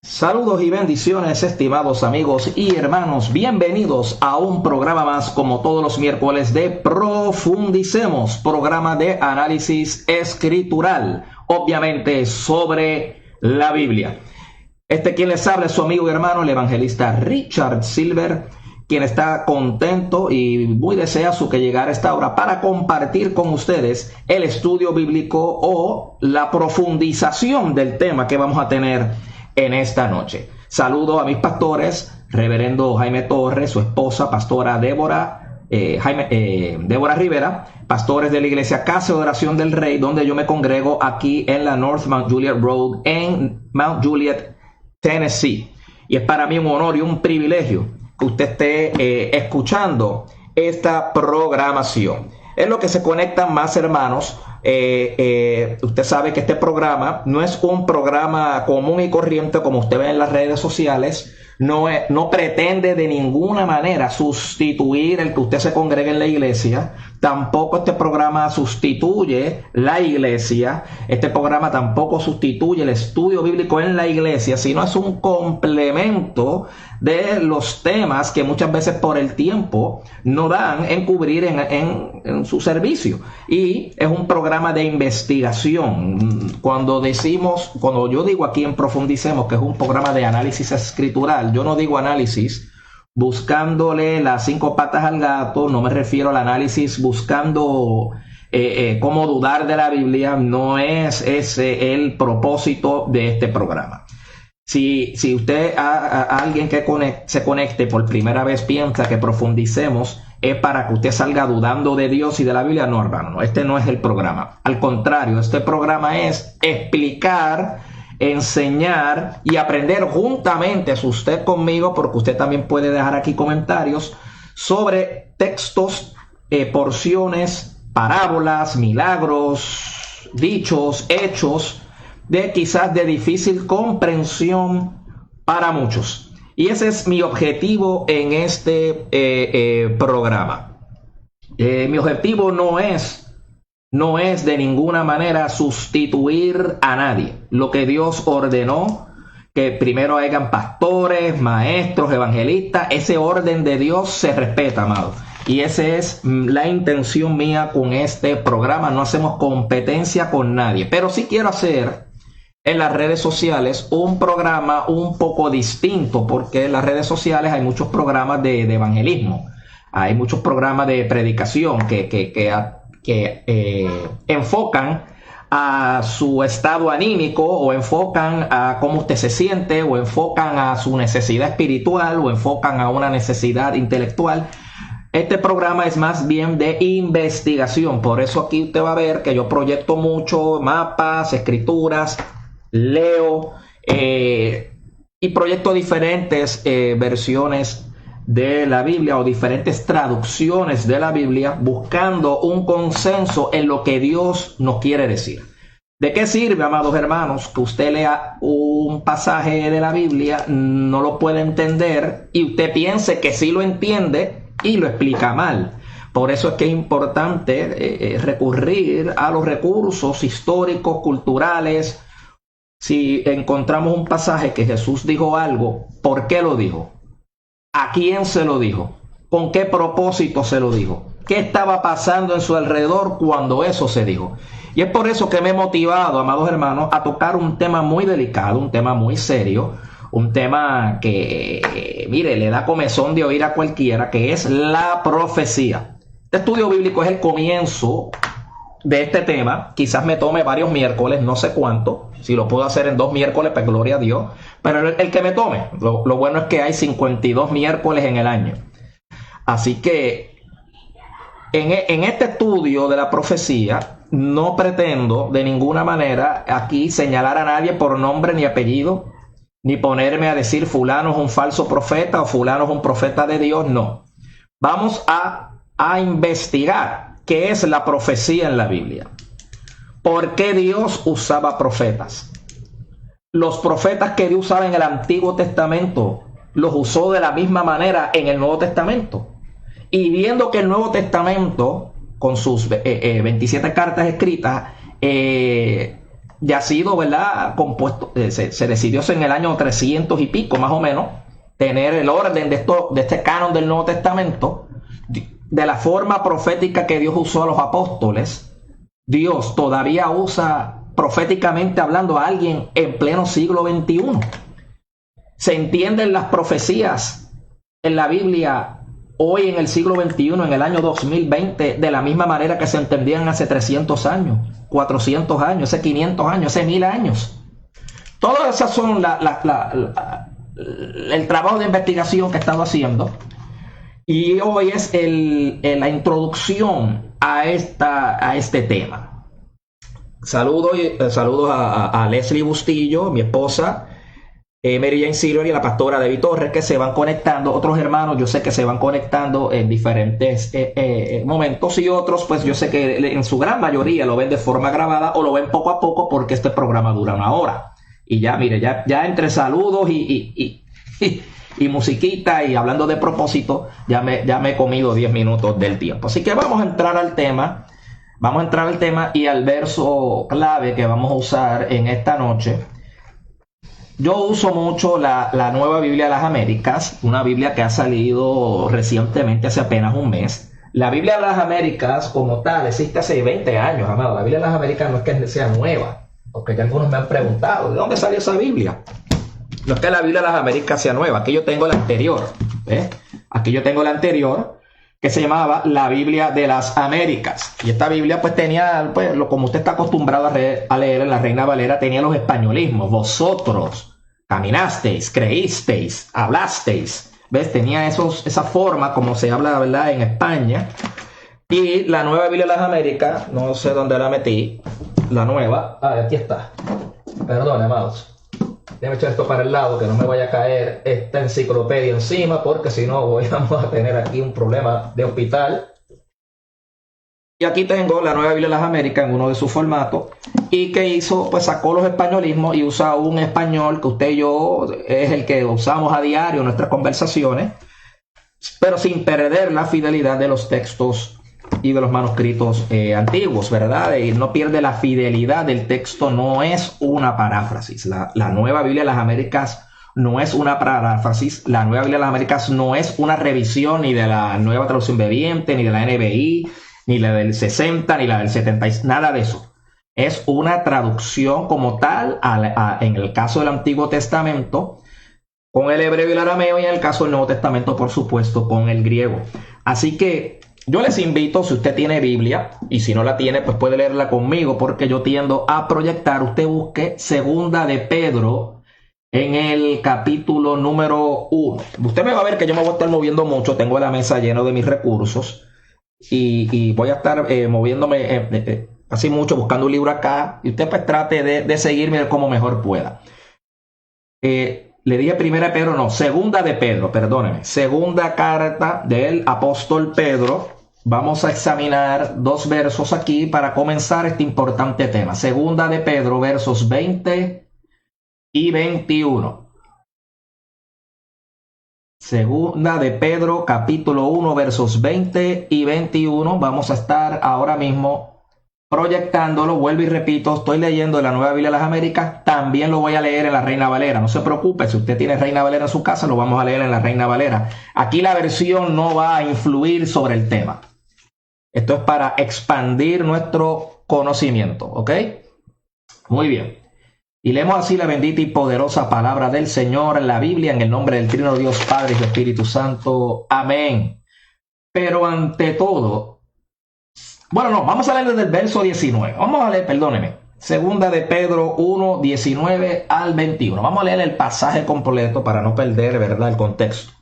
Saludos y bendiciones, estimados amigos y hermanos. Bienvenidos a un programa más, como todos los miércoles, de Profundicemos, programa de análisis escritural, obviamente sobre la Biblia. Quien les habla es su amigo y hermano, el evangelista Richard Silver, quien está contento y muy deseoso que llegara esta hora para compartir con ustedes el estudio bíblico o la profundización del tema que vamos a tener en esta noche. Saludo a mis pastores, reverendo Jaime Torres, su esposa, pastora Débora Rivera, pastores de la iglesia Casa de Oración del Rey, donde yo me congrego aquí en la North Mount Juliet Road, en Mount Juliet, Tennessee. Y es para mí un honor y un privilegio que usted esté escuchando esta programación. Es lo que se conectan más hermanos. Usted sabe que este programa no es un programa común y corriente como usted ve en las redes sociales. No pretende de ninguna manera sustituir el que usted se congregue en la iglesia. Tampoco este programa sustituye la iglesia. Este programa tampoco sustituye el estudio bíblico en la iglesia, sino es un complemento de los temas que muchas veces por el tiempo no dan en cubrir en su servicio. Y es un programa de investigación. Cuando yo digo aquí en Profundicemos que es un programa de análisis escritural, yo no digo análisis buscándole las 5 patas al gato, no me refiero al análisis buscando cómo dudar de la Biblia. No es ese el propósito de este programa. Si usted, alguien que se conecte por primera vez, piensa que Profundicemos es para que usted salga dudando de Dios y de la Biblia, no, hermano, no, este no es el programa. Al contrario, este programa es explicar, enseñar y aprender juntamente, usted conmigo, porque usted también puede dejar aquí comentarios sobre textos, porciones, parábolas, milagros, dichos, hechos, quizás de difícil comprensión para muchos. Y ese es mi objetivo en este programa. Mi objetivo no es de ninguna manera sustituir a nadie. Lo que Dios ordenó, que primero hayan pastores, maestros, evangelistas, ese orden de Dios se respeta, amado. Y esa es la intención mía con este programa. No hacemos competencia con nadie, pero sí quiero hacer en las redes sociales un programa un poco distinto, porque en las redes sociales hay muchos programas de evangelismo, hay muchos programas de predicación que enfocan a su estado anímico, o enfocan a cómo usted se siente, o enfocan a su necesidad espiritual, o enfocan a una necesidad intelectual. Este programa es más bien de investigación, por eso aquí usted va a ver que yo proyecto mucho mapas, escrituras, leo y proyecto diferentes versiones de la Biblia o diferentes traducciones de la Biblia, buscando un consenso en lo que Dios nos quiere decir. ¿De qué sirve, amados hermanos, que usted lea un pasaje de la Biblia, no lo puede entender y usted piense que sí lo entiende y lo explica mal? Por eso es que es importante recurrir a los recursos históricos, culturales. Si encontramos un pasaje que Jesús dijo algo, ¿por qué lo dijo? ¿A quién se lo dijo? ¿Con qué propósito se lo dijo? ¿Qué estaba pasando en su alrededor cuando eso se dijo? Y es por eso que me he motivado, amados hermanos, a tocar un tema muy delicado, un tema muy serio, un tema que, mire, le da comezón de oír a cualquiera, que es la profecía. Este estudio bíblico es el comienzo de este tema. Quizás me tome varios miércoles, no sé cuánto. Si lo puedo hacer en 2 miércoles, pues gloria a Dios. Pero el que me tome. Lo bueno es que hay 52 miércoles en el año. Así que en este estudio de la profecía, no pretendo de ninguna manera aquí señalar a nadie por nombre ni apellido, ni ponerme a decir fulano es un falso profeta o fulano es un profeta de Dios. No. Vamos a investigar qué es la profecía en la Biblia. ¿Por qué Dios usaba profetas? Los profetas que Dios usaba en el Antiguo Testamento los usó de la misma manera en el Nuevo Testamento. Y viendo que el Nuevo Testamento, con sus 27 cartas escritas, ya ha sido, ¿verdad?, compuesto, se decidió en el año 300 y pico, más o menos, tener el orden de este canon del Nuevo Testamento, de la forma profética que Dios usó a los apóstoles. Dios todavía usa proféticamente hablando a alguien en pleno siglo XXI. Se entienden las profecías en la Biblia hoy en el siglo XXI, en el año 2020, de la misma manera que se entendían hace 300 años, 400 años, hace 500 años, hace 1000 años. Todas esas son el trabajo de investigación que he estado haciendo. Y hoy es la introducción a este tema. Saludos a Leslie Bustillo, mi esposa, Mary Jane Silver y la pastora Debbie Torres, que se van conectando. Otros hermanos yo sé que se van conectando en diferentes momentos, y otros pues yo sé que en su gran mayoría lo ven de forma grabada o lo ven poco a poco, porque este programa dura 1 hora. Y ya, mire, ya entre saludos y musiquita y hablando de propósito, ya me he comido 10 minutos del tiempo. Así que vamos a entrar al tema. Vamos a entrar al tema y al verso clave que vamos a usar en esta noche. Yo uso mucho la Nueva Biblia de las Américas, una Biblia que ha salido recientemente, hace apenas un mes. La Biblia de las Américas como tal existe hace 20 años, amado. La Biblia de las Américas no es que sea nueva, porque ya algunos me han preguntado, ¿de dónde salió esa Biblia? No es que la Biblia de las Américas sea nueva, aquí yo tengo la anterior. Aquí yo tengo la anterior, que se llamaba la Biblia de las Américas. Y esta Biblia pues tenía, pues, como usted está acostumbrado a leer en la Reina Valera, tenía los españolismos. Vosotros caminasteis, creísteis, hablasteis. ¿Ves? Tenía esa forma como se habla, ¿verdad?, en España. Y la nueva Biblia de las Américas, no sé dónde la metí, la nueva. Aquí está. Perdón, amados. Déjame echar esto para el lado, que no me vaya a caer esta enciclopedia encima, porque si no vamos a tener aquí un problema de hospital. Y aquí tengo la Nueva Biblia de las Américas en uno de sus formatos. ¿Y qué hizo? Pues sacó los españolismos y usa un español que usted y yo es el que usamos a diario en nuestras conversaciones, pero sin perder la fidelidad de los textos y de los manuscritos antiguos, ¿verdad? Y no pierde la fidelidad del texto, no es una paráfrasis. La Nueva Biblia de las Américas no es una paráfrasis, la Nueva Biblia de las Américas no es una revisión ni de la Nueva Traducción Viviente, ni de la NBI, ni la del 60, ni la del 70, nada de eso. Es una traducción como tal, en el caso del Antiguo Testamento, con el hebreo y el arameo, y en el caso del Nuevo Testamento, por supuesto, con el griego. Así que yo les invito, si usted tiene Biblia, y si no la tiene, pues puede leerla conmigo, porque yo tiendo a proyectar. Usted busque Segunda de Pedro, en el capítulo número 1. Usted me va a ver que yo me voy a estar moviendo mucho, tengo la mesa llena de mis recursos y voy a estar moviéndome así mucho, buscando un libro acá, y usted pues trate de seguirme como mejor pueda. Le dije primera de Pedro, no, segunda de Pedro, perdóneme, segunda carta del apóstol Pedro. Vamos a examinar 2 versos aquí para comenzar este importante tema. Segunda de Pedro, versos 20 y 21. Segunda de Pedro, capítulo 1, versos 20 y 21. Vamos a estar ahora mismo proyectándolo. Vuelvo y repito, estoy leyendo de la Nueva Biblia de las Américas. También lo voy a leer en la Reina Valera. No se preocupe, si usted tiene Reina Valera en su casa, lo vamos a leer en la Reina Valera. Aquí la versión no va a influir sobre el tema. Esto es para expandir nuestro conocimiento, ¿ok? Muy bien. Y leemos así la bendita y poderosa palabra del Señor en la Biblia, en el nombre del Trino Dios Padre y Espíritu Santo. Amén. Pero ante todo, bueno, no, vamos a leer desde el verso 19. Vamos a leer, perdóneme, segunda de Pedro 1, 19 al 21. Vamos a leer el pasaje completo para no perder, ¿verdad?, el contexto.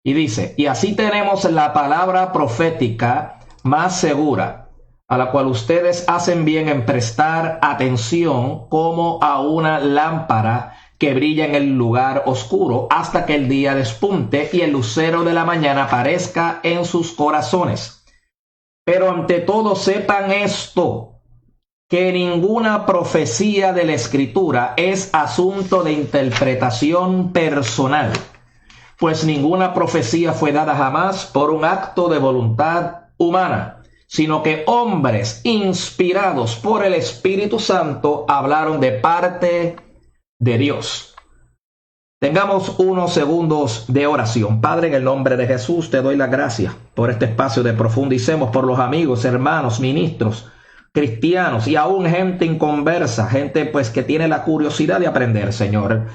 Y dice, y así tenemos la palabra profética más segura, a la cual ustedes hacen bien en prestar atención como a una lámpara que brilla en el lugar oscuro hasta que el día despunte y el lucero de la mañana aparezca en sus corazones. Pero ante todo sepan esto, que ninguna profecía de la Escritura es asunto de interpretación personal, pues ninguna profecía fue dada jamás por un acto de voluntad humana, sino que hombres inspirados por el Espíritu Santo hablaron de parte de Dios. Tengamos unos segundos de oración. Padre, en el nombre de Jesús, te doy las gracias por este espacio de Profundicemos, por los amigos, hermanos, ministros, cristianos y aún gente inconversa, gente pues que tiene la curiosidad de aprender, Señor,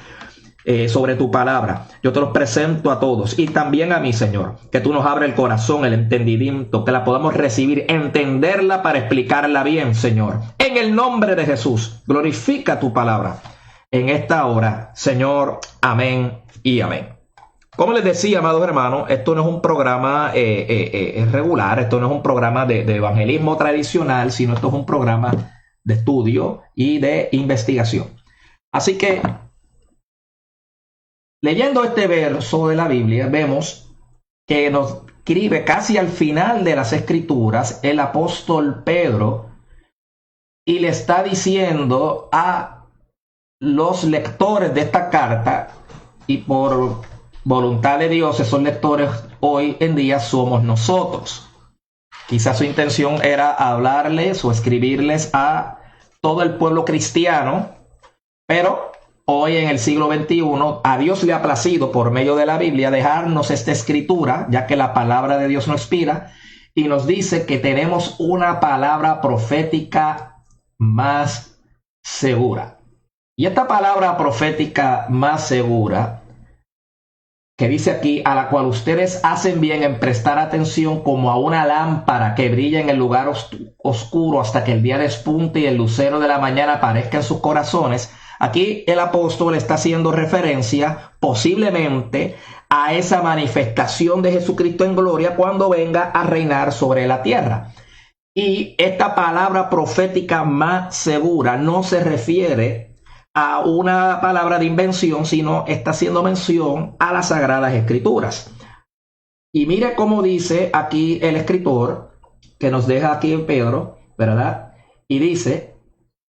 sobre tu palabra. Yo te los presento a todos y también a mí, Señor, que tú nos abres el corazón, el entendimiento, que la podamos recibir, entenderla para explicarla bien, Señor. En el nombre de Jesús, glorifica tu palabra en esta hora, Señor. Amén y amén. Como les decía, amados hermanos, esto no es un programa regular, esto no es un programa de evangelismo tradicional, sino esto es un programa de estudio y de investigación. Así que, leyendo este verso de la Biblia, vemos que nos escribe casi al final de las Escrituras el apóstol Pedro y le está diciendo a los lectores de esta carta, y por voluntad de Dios esos lectores hoy en día somos nosotros. Quizás su intención era hablarles o escribirles a todo el pueblo cristiano, pero hoy en el siglo XXI a Dios le ha placido por medio de la Biblia dejarnos esta escritura, ya que la palabra de Dios nos inspira y nos dice que tenemos una palabra profética más segura. Y esta palabra profética más segura, que dice aquí, a la cual ustedes hacen bien en prestar atención como a una lámpara que brilla en el lugar oscuro hasta que el día despunte y el lucero de la mañana aparezca en sus corazones. Aquí el apóstol está haciendo referencia posiblemente a esa manifestación de Jesucristo en gloria cuando venga a reinar sobre la tierra. Y esta palabra profética más segura no se refiere a una palabra de invención, sino está haciendo mención a las Sagradas Escrituras. Y mire cómo dice aquí el escritor, que nos deja aquí en Pedro, ¿verdad? Y dice,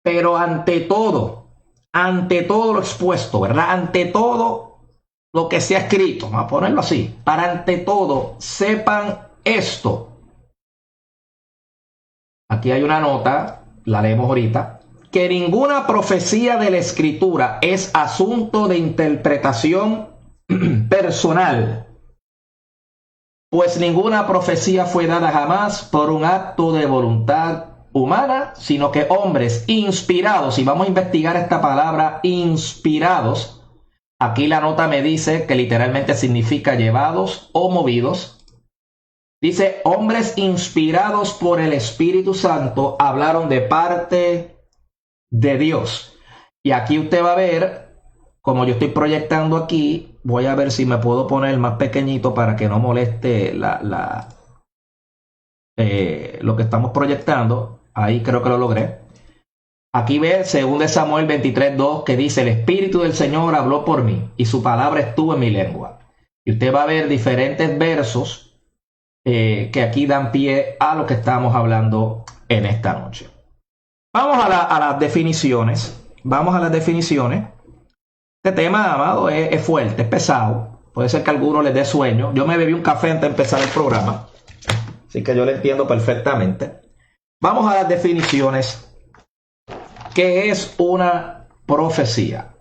pero ante todo lo expuesto, ¿verdad? Ante todo lo que se ha escrito, vamos a ponerlo así, para ante todo sepan esto. Aquí hay una nota, la leemos ahorita, que ninguna profecía de la Escritura es asunto de interpretación personal, pues ninguna profecía fue dada jamás por un acto de voluntad humana, sino que hombres inspirados, y vamos a investigar esta palabra inspirados, aquí la nota me dice que literalmente significa llevados o movidos. Dice, hombres inspirados por el Espíritu Santo hablaron de parte de Dios. Y aquí usted va a ver como yo estoy proyectando aquí, voy a ver si me puedo poner más pequeñito para que no moleste lo que estamos proyectando. Ahí creo que lo logré. Aquí ve 2 Samuel 23:2 que dice: el Espíritu del Señor habló por mí y su palabra estuvo en mi lengua. Y usted va a ver diferentes versos que aquí dan pie a lo que estamos hablando en esta noche. Vamos a las definiciones. Vamos a las definiciones. Este tema, amado, es fuerte, es pesado. Puede ser que a algunos les dé sueño. Yo me bebí un café antes de empezar el programa, así que yo lo entiendo perfectamente. Vamos a las definiciones. ¿Qué es una profecía?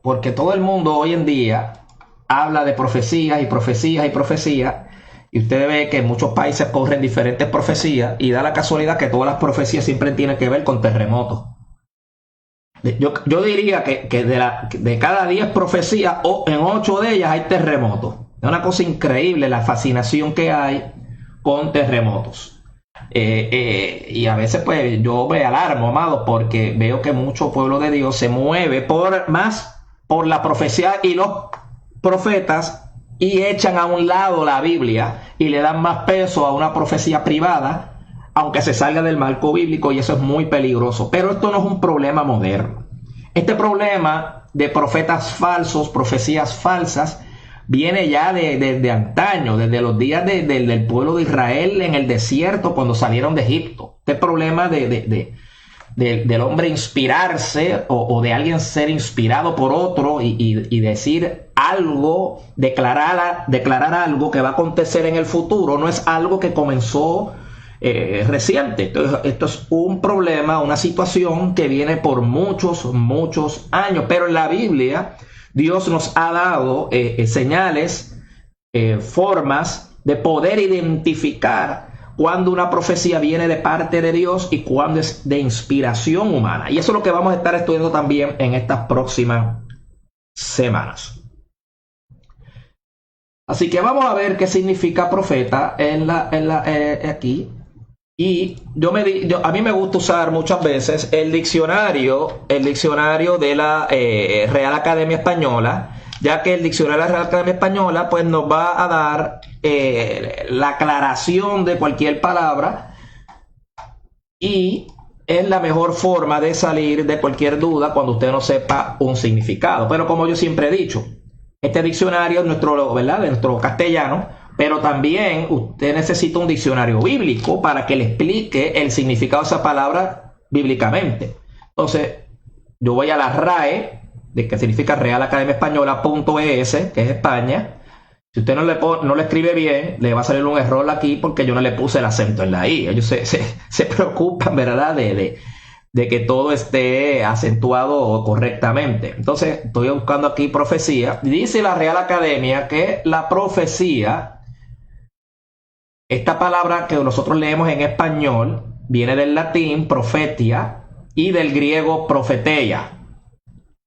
Porque todo el mundo hoy en día habla de profecías y profecías y profecías. Y usted ve que en muchos países corren diferentes profecías y da la casualidad que todas las profecías siempre tienen que ver con terremotos. Yo diría que de cada 10 profecías, en 8 de ellas hay terremotos. Es una cosa increíble la fascinación que hay con terremotos. Y a veces pues yo me alarmo, amado, porque veo que mucho pueblo de Dios se mueve más por la profecía y los profetas, y echan a un lado la Biblia y le dan más peso a una profecía privada, aunque se salga del marco bíblico, y eso es muy peligroso. Pero esto no es un problema moderno. Este problema de profetas falsos, profecías falsas, viene ya de antaño, desde los días del pueblo de Israel en el desierto, cuando salieron de Egipto. Este problema del hombre inspirarse o de alguien ser inspirado por otro y decir algo, declarar algo que va a acontecer en el futuro, no es algo que comenzó reciente. Entonces, esto es un problema, una situación que viene por muchos años, pero en la Biblia Dios nos ha dado señales, formas de poder identificar cuando una profecía viene de parte de Dios y cuando es de inspiración humana. Y eso es lo que vamos a estar estudiando también en estas próximas semanas. Así que vamos a ver qué significa profeta aquí. Y a mí me gusta usar muchas veces el diccionario de la Real Academia Española, ya que el diccionario de la Real Academia Española pues nos va a dar la aclaración de cualquier palabra, y es la mejor forma de salir de cualquier duda cuando usted no sepa un significado. Pero como yo siempre he dicho, este diccionario es nuestro castellano, pero también usted necesita un diccionario bíblico para que le explique el significado de esa palabra bíblicamente. Entonces, yo voy a la RAE, que significa Real Academia Española.es, que es España. Si usted no le escribe bien, le va a salir un error aquí porque yo no le puse el acento en la I. Ellos se preocupan, ¿verdad?, de que todo esté acentuado correctamente. Entonces, estoy buscando aquí profecía. Dice la Real Academia que la profecía, esta palabra que nosotros leemos en español, viene del latín profetia y del griego profeteia.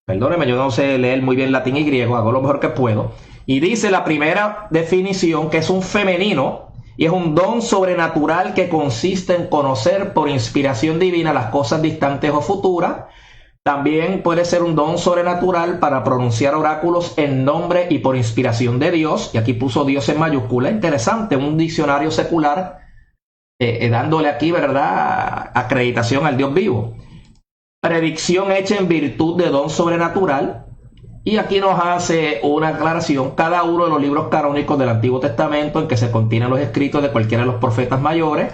Perdóneme, yo no sé leer muy bien latín y griego, hago lo mejor que puedo. Y dice la primera definición que es un femenino y es un don sobrenatural que consiste en conocer por inspiración divina las cosas distantes o futuras. También puede ser un don sobrenatural para pronunciar oráculos en nombre y por inspiración de Dios. Y aquí puso Dios en mayúscula. Interesante, un diccionario secular dándole aquí, ¿verdad?, acreditación al Dios vivo. Predicción hecha en virtud de don sobrenatural. Y aquí nos hace una aclaración: cada uno de los libros canónicos del Antiguo Testamento en que se contienen los escritos de cualquiera de los profetas mayores,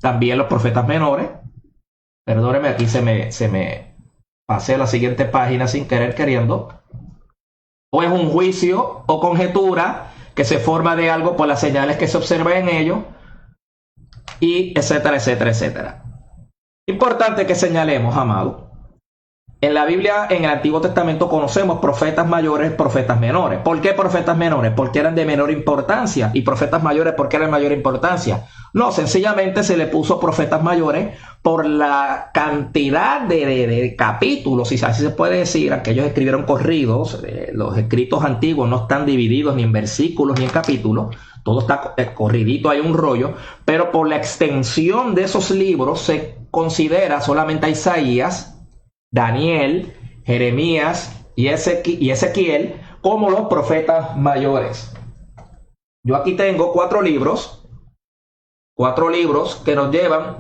también los profetas menores. Perdóneme, aquí se me pasé a la siguiente página sin querer queriendo. O es un juicio o conjetura que se forma de algo por las señales que se observan en ello, y etcétera, etcétera, etcétera. Importante que señalemos, amado, en la Biblia, en el Antiguo Testamento, conocemos profetas mayores, profetas menores. ¿Por qué profetas menores? Porque eran de menor importancia. ¿Y profetas mayores porque eran de mayor importancia? No, sencillamente se le puso profetas mayores por la cantidad de capítulos, si así se puede decir. Aquellos escribieron corridos. Los escritos antiguos no están divididos ni en versículos ni en capítulos. Todo está corridito, hay un rollo. Pero por la extensión de esos libros se considera solamente a Isaías, Daniel, Jeremías, y Ezequiel como los profetas mayores. Yo aquí tengo cuatro libros que nos llevan a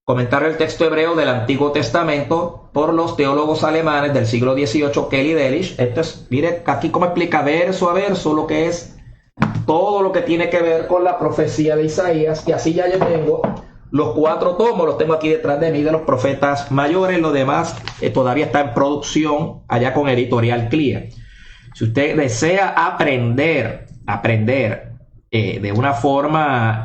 comentar el texto hebreo del Antiguo Testamento por los teólogos alemanes del siglo XVIII, Kelly Delitzsch. Esto es, mire aquí cómo explica verso a verso lo que es todo lo que tiene que ver con la profecía de Isaías, y así ya yo tengo los cuatro tomos, los tengo aquí detrás de mí, de los profetas mayores. Lo demás todavía está en producción allá con Editorial Clear. Si usted desea aprender de una forma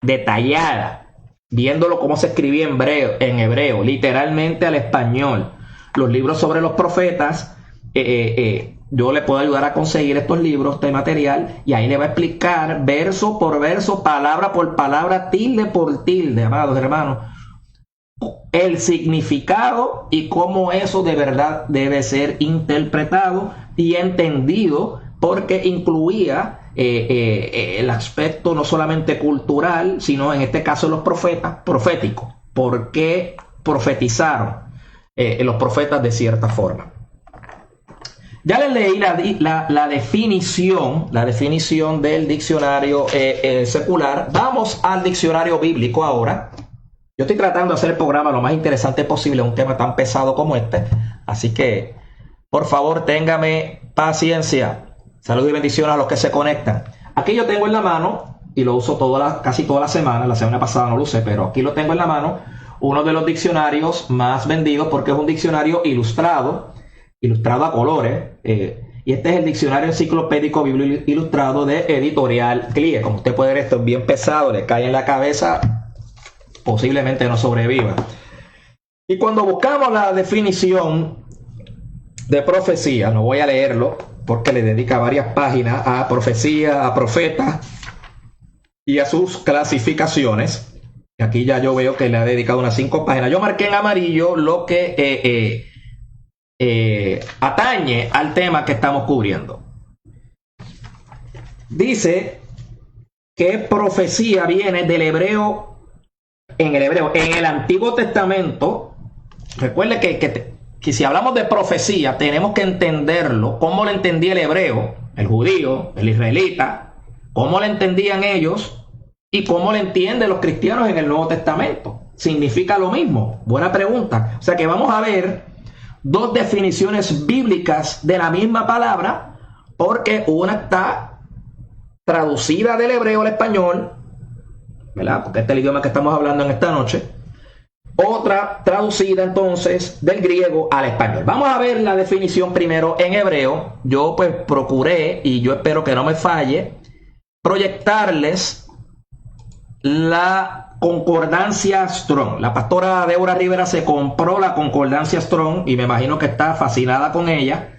detallada, viéndolo cómo se escribía en hebreo, literalmente al español, los libros sobre los profetas, yo le puedo ayudar a conseguir estos libros de material, y ahí le va a explicar verso por verso, palabra por palabra, tilde por tilde, amados hermanos, el significado y cómo eso de verdad debe ser interpretado y entendido, porque incluía el aspecto no solamente cultural, sino en este caso los profetas, profético. ¿Por qué profetizaron los profetas de cierta forma? Ya les leí la definición del diccionario secular. Vamos al diccionario bíblico ahora. Yo estoy tratando de hacer el programa lo más interesante posible, un tema tan pesado como este. Así que, por favor, téngame paciencia. Saludos y bendiciones a los que se conectan. Aquí yo tengo en la mano, y lo uso casi toda la semana pasada no lo usé, pero aquí lo tengo en la mano, uno de los diccionarios más vendidos, porque es un diccionario ilustrado a colores, y este es el diccionario enciclopédico bíblico ilustrado de Editorial Clear. Como usted puede ver, esto es bien pesado, le cae en la cabeza, posiblemente no sobreviva. Y cuando buscamos la definición de profecía, no voy a leerlo porque le dedica varias páginas a profecía, a profeta y a sus clasificaciones. Aquí ya yo veo que le ha dedicado unas 5 páginas. Yo marqué en amarillo lo que atañe al tema que estamos cubriendo. Dice que profecía viene del hebreo, en el Antiguo Testamento. Recuerde que si hablamos de profecía tenemos que entenderlo, cómo lo entendía el hebreo, el judío, el israelita, cómo lo entendían ellos y cómo lo entienden los cristianos en el Nuevo Testamento. ¿Significa lo mismo? Buena pregunta. O sea que vamos a ver dos definiciones bíblicas de la misma palabra, porque una está traducida del hebreo al español, ¿verdad? Porque este es el idioma que estamos hablando en esta noche. Otra traducida entonces del griego al español. Vamos a ver la definición primero en hebreo. Yo pues procuré, y yo espero que no me falle, proyectarles la concordancia Strong. La pastora Deborah Rivera se compró la concordancia Strong y me imagino que está fascinada con ella,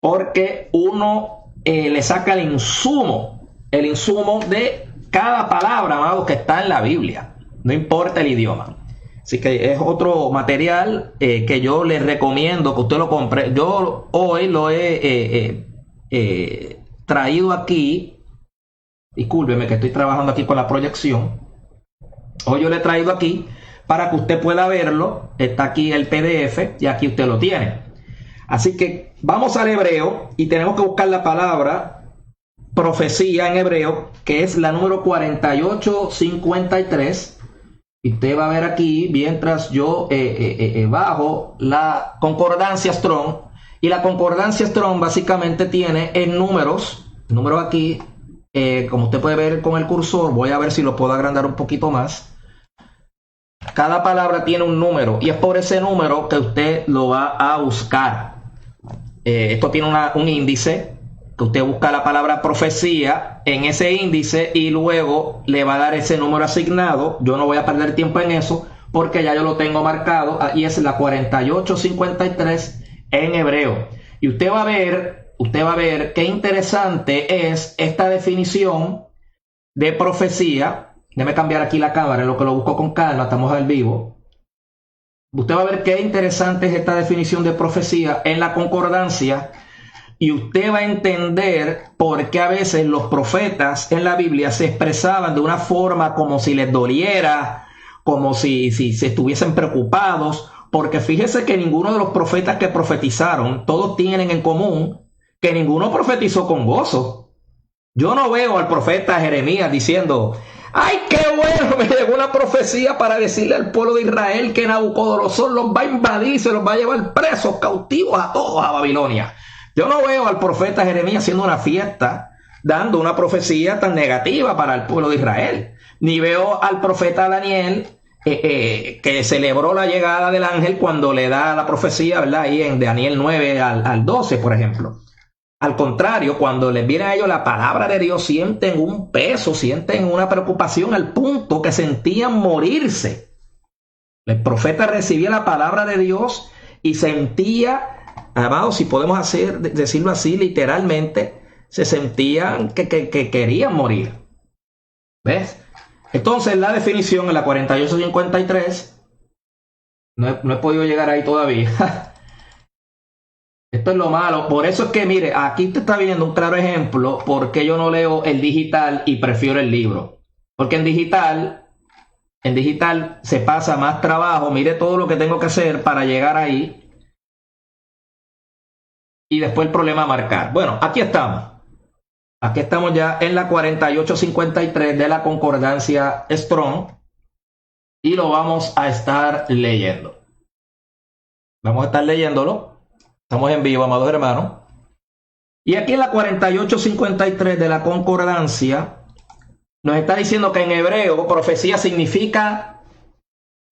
porque uno le saca el insumo de cada palabra, amado, que está en la Biblia, no importa el idioma. Así que es otro material que yo les recomiendo que usted lo compre. Yo hoy lo he traído aquí. Discúlpeme que estoy trabajando aquí con la proyección. Hoy yo le he traído aquí para que usted pueda verlo. Está aquí el PDF y aquí usted lo tiene. Así que vamos al hebreo y tenemos que buscar la palabra profecía en hebreo, que es la número 4853. Y usted va a ver aquí, mientras yo bajo la concordancia Strong. Y la concordancia Strong básicamente tiene en números aquí, como usted puede ver con el cursor. Voy a ver si lo puedo agrandar un poquito más. Cada palabra tiene un número y es por ese número que usted lo va a buscar. Esto tiene un índice, que usted busca la palabra profecía en ese índice y luego le va a dar ese número asignado. Yo no voy a perder tiempo en eso porque ya yo lo tengo marcado, y es la 4853 en hebreo. Y usted va a ver qué interesante es esta definición de profecía. Déjeme cambiar aquí la cámara en lo que lo busco con calma, estamos al vivo. Usted va a ver qué interesante es esta definición de profecía en la concordancia. Y usted va a entender por qué a veces los profetas en la Biblia se expresaban de una forma como si les doliera, como si estuviesen preocupados, porque fíjese que ninguno de los profetas que profetizaron, todos tienen en común que ninguno profetizó con gozo. Yo no veo al profeta Jeremías diciendo: ¡ay, qué bueno! Me llegó una profecía para decirle al pueblo de Israel que Nabucodonosor los va a invadir y se los va a llevar presos, cautivos a todos a Babilonia. Yo no veo al profeta Jeremías haciendo una fiesta, dando una profecía tan negativa para el pueblo de Israel. Ni veo al profeta Daniel que celebró la llegada del ángel cuando le da la profecía, ¿verdad? Ahí en Daniel 9 al 12, por ejemplo. Al contrario, cuando les viene a ellos la palabra de Dios, sienten un peso, sienten una preocupación al punto que sentían morirse. El profeta recibía la palabra de Dios y sentía, amados, si podemos decirlo así literalmente, se sentían que querían morir. ¿Ves? Entonces la definición en la 4853, no he podido llegar ahí todavía. Esto es lo malo. Por eso es que, mire, aquí te está viendo un claro ejemplo por qué yo no leo el digital y prefiero el libro. Porque en digital se pasa más trabajo. Mire todo lo que tengo que hacer para llegar ahí. Y después el problema marcar. Bueno, aquí estamos. Aquí estamos ya en la 4853 de la Concordancia Strong. Y lo vamos a estar leyendo. Vamos a estar leyéndolo. Estamos en vivo, amados hermanos. Y aquí en la 4853 de la Concordancia nos está diciendo que en hebreo profecía significa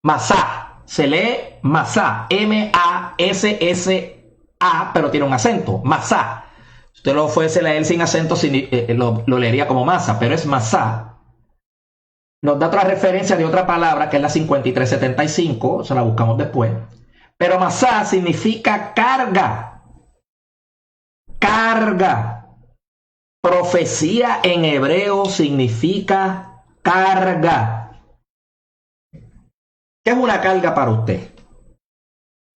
masá. Se lee masá, M-A-S-S-A, pero tiene un acento, masá. Si usted lo fuese a leer sin acento, lo leería como masa, pero es masá. Nos da otra referencia de otra palabra que es la 5375, se la buscamos después. Pero masá significa carga. Carga. Profecía en hebreo significa carga. ¿Qué es una carga para usted?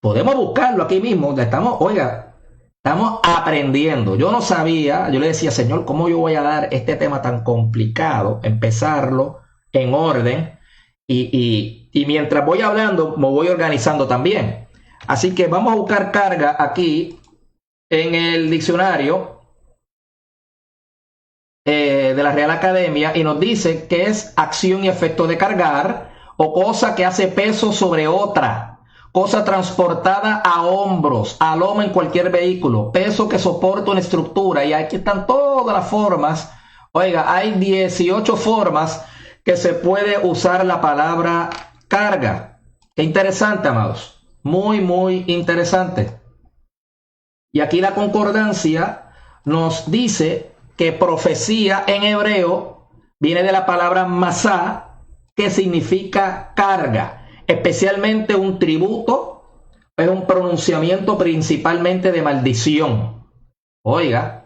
Podemos buscarlo aquí mismo. Estamos aprendiendo. Yo no sabía, yo le decía: Señor, ¿cómo yo voy a dar este tema tan complicado? Empezarlo en orden. Y mientras voy hablando, me voy organizando también. Así que vamos a buscar carga aquí en el diccionario de la Real Academia y nos dice que es acción y efecto de cargar o cosa que hace peso sobre otra, cosa transportada a hombros, a lomo en cualquier vehículo, peso que soporta una estructura. Y aquí están todas las formas. Oiga, hay 18 formas que se puede usar la palabra carga. Qué interesante, amados. Muy, muy interesante. Y aquí la concordancia nos dice que profecía en hebreo viene de la palabra masá, que significa carga, especialmente un tributo, es un pronunciamiento principalmente de maldición. Oiga,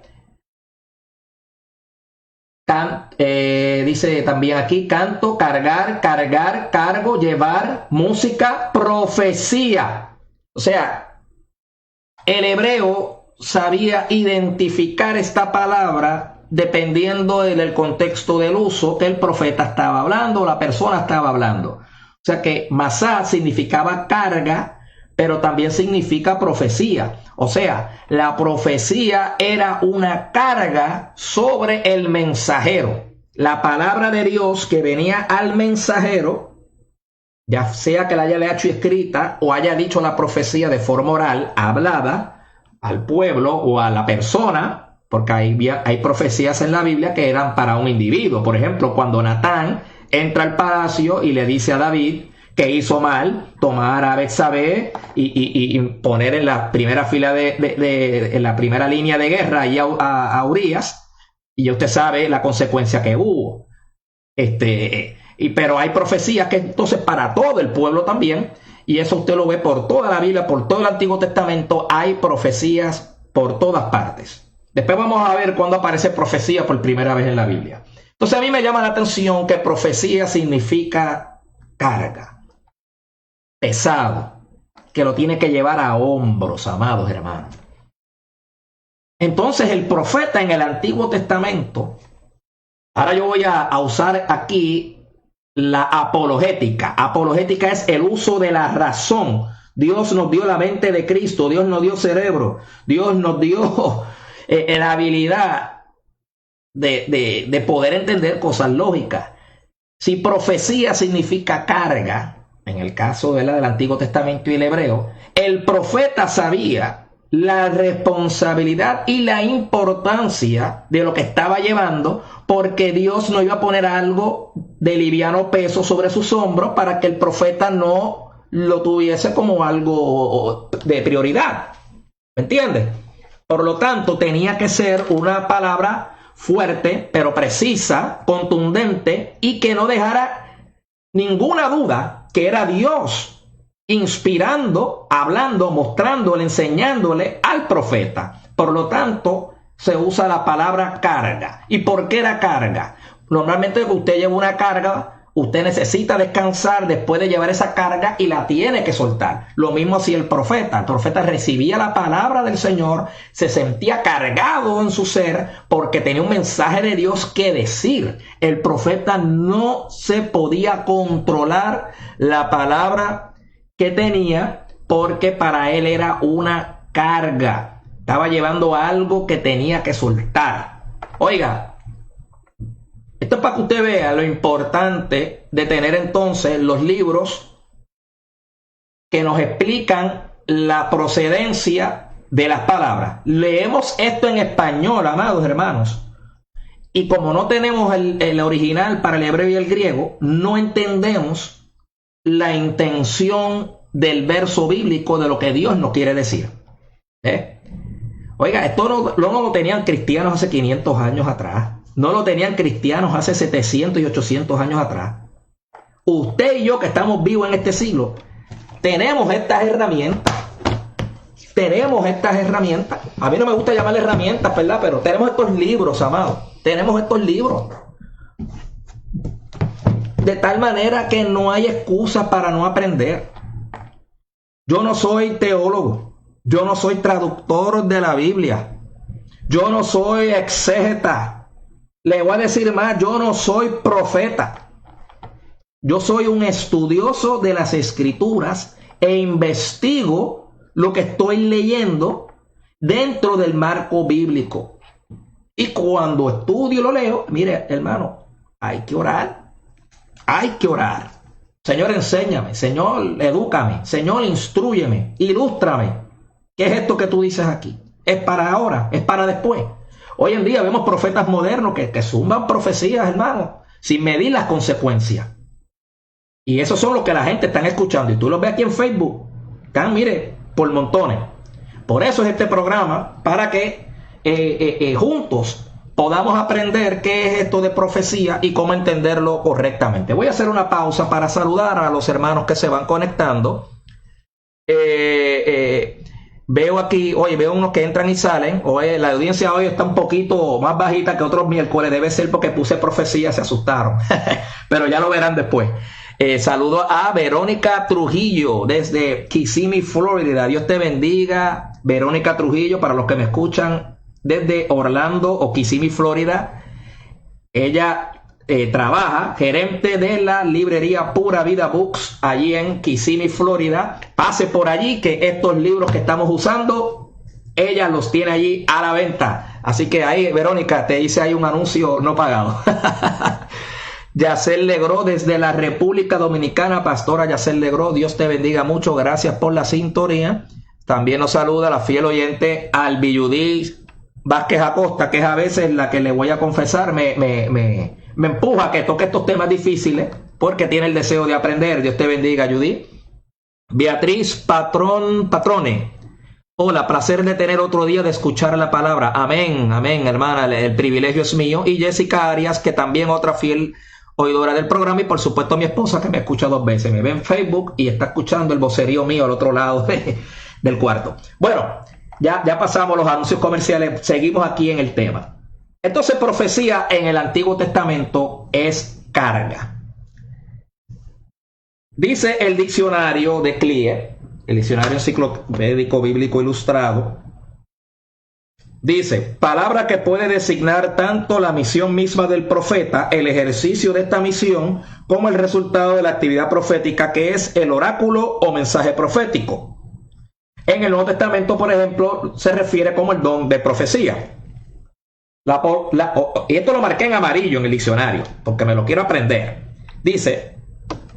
dice también aquí: canto, cargar, cargar, cargo, llevar, música, profecía. O sea, el hebreo sabía identificar esta palabra dependiendo del contexto del uso que el profeta estaba hablando, la persona estaba hablando. O sea que masá significaba carga, pero también significa profecía. O sea, la profecía era una carga sobre el mensajero. La palabra de Dios que venía al mensajero, ya sea que la haya hecho escrita o haya dicho la profecía de forma oral, hablada al pueblo o a la persona, porque hay profecías en la Biblia que eran para un individuo. Por ejemplo, cuando Natán entra al palacio y le dice a David que hizo mal tomar a Betsabé y poner en la primera fila en la primera línea de guerra ahí a Urías, y ya usted sabe la consecuencia que hubo. Pero hay profecías que entonces para todo el pueblo también, y eso usted lo ve por toda la Biblia, por todo el Antiguo Testamento, hay profecías por todas partes. Después vamos a ver cuándo aparece profecía por primera vez en la Biblia. Entonces a mí me llama la atención que profecía significa carga, pesado, que lo tiene que llevar a hombros, amados hermanos. Entonces el profeta en el Antiguo Testamento, ahora yo voy a usar aquí la apologética. Apologética es el uso de la razón Dios nos dio la mente de Cristo, Dios nos dio cerebro, Dios nos dio la habilidad de poder entender cosas lógicas. Si profecía significa carga, en el caso del Antiguo Testamento y el hebreo, el profeta sabía la responsabilidad y la importancia de lo que estaba llevando, porque Dios no iba a poner algo de liviano peso sobre sus hombros para que el profeta no lo tuviese como algo de prioridad. ¿Me entiendes? Por lo tanto, tenía que ser una palabra fuerte, pero precisa, contundente, y que no dejara ninguna duda que era Dios inspirando, hablando, mostrándole, enseñándole al profeta. Por lo tanto, se usa la palabra carga. ¿Y por qué la carga? Normalmente cuando usted lleva una carga, usted necesita descansar después de llevar esa carga y la tiene que soltar. Lo mismo hacía el profeta. El profeta recibía la palabra del Señor, se sentía cargado en su ser porque tenía un mensaje de Dios que decir. El profeta no se podía controlar la palabra que tenía porque para él era una carga. Estaba llevando algo que tenía que soltar. Oiga, esto es para que usted vea lo importante de tener entonces los libros que nos explican la procedencia de las palabras. Leemos esto en español, amados hermanos, y como no tenemos el original para el hebreo y el griego, no entendemos la intención del verso bíblico de lo que Dios nos quiere decir. Oiga, esto no lo tenían cristianos hace 500 años atrás. No lo tenían cristianos hace 700 y 800 años atrás. Usted y yo que estamos vivos en este siglo, tenemos estas herramientas. Tenemos estas herramientas. A mí no me gusta llamarle herramientas, ¿verdad? Pero tenemos estos libros, amados. Tenemos estos libros. De tal manera que no hay excusa para no aprender. Yo no soy teólogo. Yo no soy traductor de la Biblia. Yo no soy exégeta. Le voy a decir más, yo no soy profeta. Yo soy un estudioso de las Escrituras e investigo lo que estoy leyendo dentro del marco bíblico. Y cuando estudio y lo leo, mire, hermano, hay que orar. Hay que orar. Señor, enséñame. Señor, edúcame. Señor, instrúyeme. Ilústrame. ¿Qué es esto que tú dices aquí? ¿Es para ahora? ¿Es para después? Hoy en día vemos profetas modernos que zumban profecías, hermano, sin medir las consecuencias. Y esos son los que la gente está escuchando. Y tú los ves aquí en Facebook. Están, mire, por montones. Por eso es este programa, para que juntos podamos aprender qué es esto de profecía y cómo entenderlo correctamente. Voy a hacer una pausa para saludar a los hermanos que se van conectando. Veo aquí, oye, veo unos que entran y salen. Oye, la audiencia hoy está un poquito más bajita que otros miércoles. Debe ser porque puse profecía, se asustaron. Pero ya lo verán después. Saludo a Verónica Trujillo desde Kissimmee, Florida. Dios te bendiga, Verónica Trujillo, para los que me escuchan desde Orlando o Kissimmee, Florida. Ella trabaja, gerente de la librería Pura Vida Books, allí en Kissimmee, Florida. Pase por allí, que estos libros que estamos usando, ella los tiene allí a la venta. Así que ahí, Verónica, te hice ahí un anuncio no pagado. Yacel Legró desde la República Dominicana. Pastora Yacel Legró, Dios te bendiga mucho, gracias por la sintonía. También nos saluda la fiel oyente Albilludí Vázquez Acosta, que es a veces la que le voy a confesar, me empuja a que toque estos temas difíciles porque tiene el deseo de aprender. Dios te bendiga, Judy. Beatriz Patrone. Hola, placer de tener otro día de escuchar la palabra. Amén, amén, hermana, el privilegio es mío. Y Jessica Arias, que también otra fiel oidora del programa, y por supuesto mi esposa, que me escucha 2 veces. Me ve en Facebook y está escuchando el vocerío mío al otro lado del cuarto. Bueno, ya pasamos los anuncios comerciales. Seguimos aquí en el tema. Entonces, profecía en el Antiguo Testamento es carga. Dice el diccionario de CLIE, el diccionario enciclopédico bíblico ilustrado, Dice, palabra que puede designar tanto la misión misma del profeta, el ejercicio de esta misión, como el resultado de la actividad profética, que es el oráculo o mensaje profético. En el Nuevo Testamento, por ejemplo, se refiere como el don de profecía. Y esto lo marqué en amarillo en el diccionario, porque me lo quiero aprender. Dice,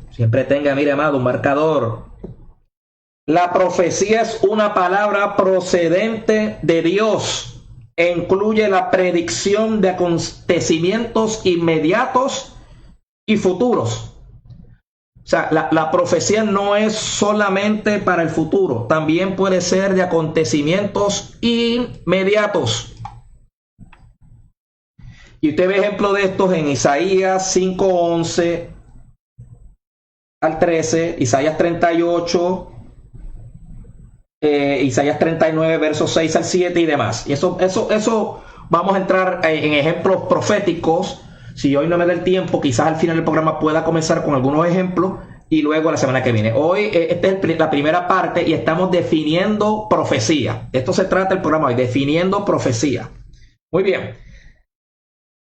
siempre tenga, mire amado, un marcador. La profecía es una palabra procedente de Dios e incluye la predicción de acontecimientos inmediatos y futuros. O sea, la profecía no es solamente para el futuro, también puede ser de acontecimientos inmediatos. Y usted ve ejemplo de estos en Isaías 5:11 al 13, Isaías 38, Isaías 39, versos 6 al 7 y demás. Y eso vamos a entrar en ejemplos proféticos. Si hoy no me da el tiempo, quizás al final del programa pueda comenzar con algunos ejemplos y luego la semana que viene. Hoy esta es la primera parte y estamos definiendo profecía. Esto se trata del programa hoy, definiendo profecía. Muy bien.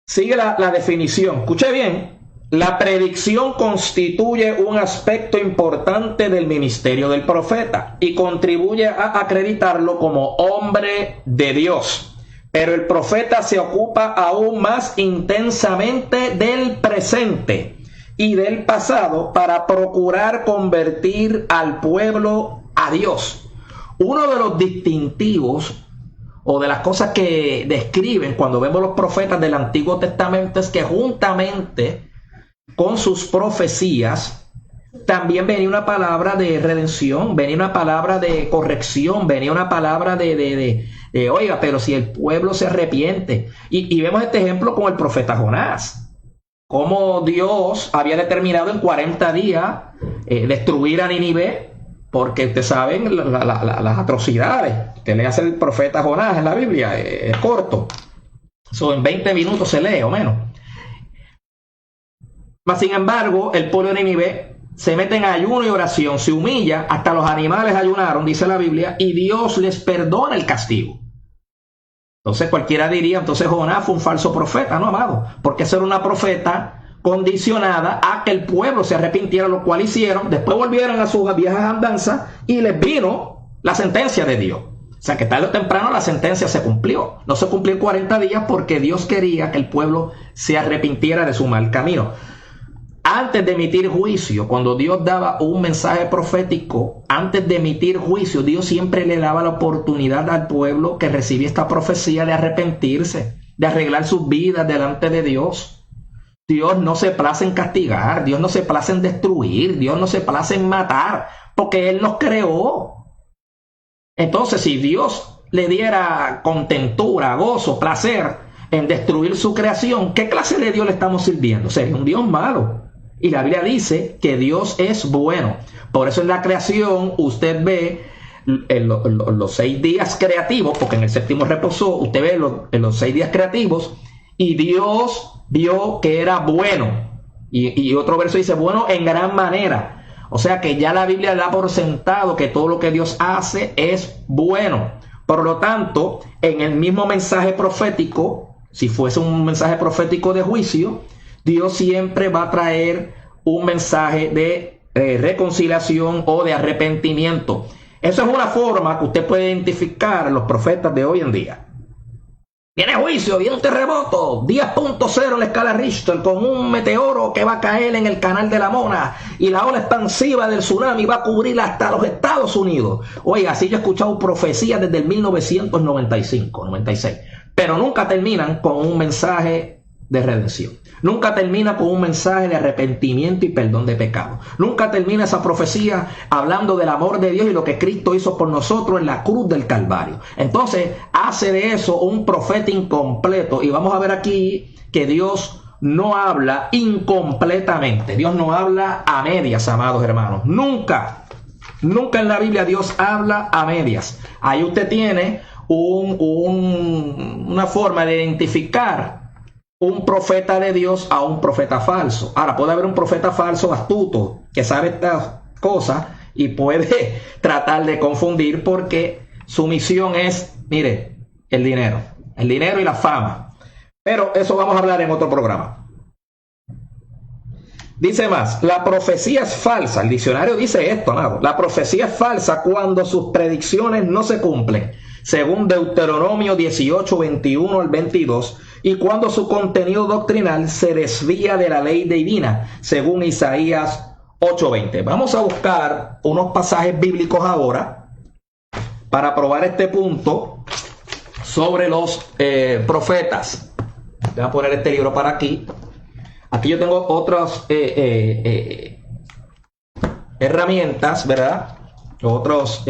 Sigue la definición. Escuche bien. La predicción constituye un aspecto importante del ministerio del profeta y contribuye a acreditarlo como hombre de Dios. Pero el profeta se ocupa aún más intensamente del presente y del pasado para procurar convertir al pueblo a Dios. Uno de los distintivos o de las cosas que describen cuando vemos los profetas del Antiguo Testamento es que juntamente con sus profecías también venía una palabra de redención, venía una palabra de corrección, venía una palabra de oiga, pero si el pueblo se arrepiente. Y vemos este ejemplo con el profeta Jonás, como Dios había determinado en 40 días destruir a Nínive, porque ustedes saben las atrocidades. Usted le hace el profeta Jonás en la Biblia, es corto. Eso en 20 minutos se lee o menos. Mas, sin embargo, el pueblo de Nínive se mete en ayuno y oración, se humilla, hasta los animales ayunaron, dice la Biblia, y Dios les perdona el castigo. Entonces cualquiera diría, entonces Jonás fue un falso profeta, ¿no, amado? Porque eso era una profeta condicionada a que el pueblo se arrepintiera, lo cual hicieron, después volvieron a sus viejas andanzas y les vino la sentencia de Dios. O sea que tarde o temprano la sentencia se cumplió. No se cumplió en 40 días porque Dios quería que el pueblo se arrepintiera de su mal camino. Antes de emitir juicio, cuando Dios daba un mensaje profético, antes de emitir juicio, Dios siempre le daba la oportunidad al pueblo que recibía esta profecía de arrepentirse, de arreglar sus vidas delante de Dios. Dios no se place en castigar, Dios no se place en destruir, Dios no se place en matar, porque Él nos creó. Entonces, si Dios le diera contentura, gozo, placer en destruir su creación, ¿qué clase de Dios le estamos sirviendo? Sería un Dios malo. Y la Biblia dice que Dios es bueno. Por eso en la creación usted ve los 6 días creativos, porque en el séptimo reposó, usted ve los 6 días creativos, y Dios vio que era bueno. Y otro verso dice, bueno en gran manera. O sea que ya la Biblia da por sentado que todo lo que Dios hace es bueno. Por lo tanto, en el mismo mensaje profético, si fuese un mensaje profético de juicio, Dios siempre va a traer un mensaje de reconciliación o de arrepentimiento. Eso es una forma que usted puede identificar a los profetas de hoy en día. Viene juicio, viene un terremoto, 10.0 en la escala Richter, con un meteoro que va a caer en el canal de la Mona y la ola expansiva del tsunami va a cubrir hasta los Estados Unidos. Oiga, así yo he escuchado profecías desde el 1995, 96, pero nunca terminan con un mensaje de redención. Nunca termina con un mensaje de arrepentimiento y perdón de pecado. Nunca termina esa profecía hablando del amor de Dios y lo que Cristo hizo por nosotros en la cruz del Calvario. Entonces hace de eso un profeta incompleto. Y vamos a ver aquí que Dios no habla incompletamente. Dios no habla a medias, amados hermanos. Nunca en la Biblia Dios habla a medias. Ahí usted tiene una forma de identificar un profeta de Dios a un profeta falso. Ahora, puede haber un profeta falso astuto que sabe estas cosas y puede tratar de confundir, porque su misión es, mire, el dinero y la fama. Pero eso vamos a hablar en otro programa. Dice más, la profecía es falsa. El diccionario dice esto, amado. La profecía es falsa cuando sus predicciones no se cumplen, según Deuteronomio 18, 21 al 22, y cuando su contenido doctrinal se desvía de la ley divina, según Isaías 8:20. Vamos a buscar unos pasajes bíblicos ahora para probar este punto sobre los profetas. Voy a poner este libro para aquí. Aquí yo tengo otras herramientas, ¿verdad? Otros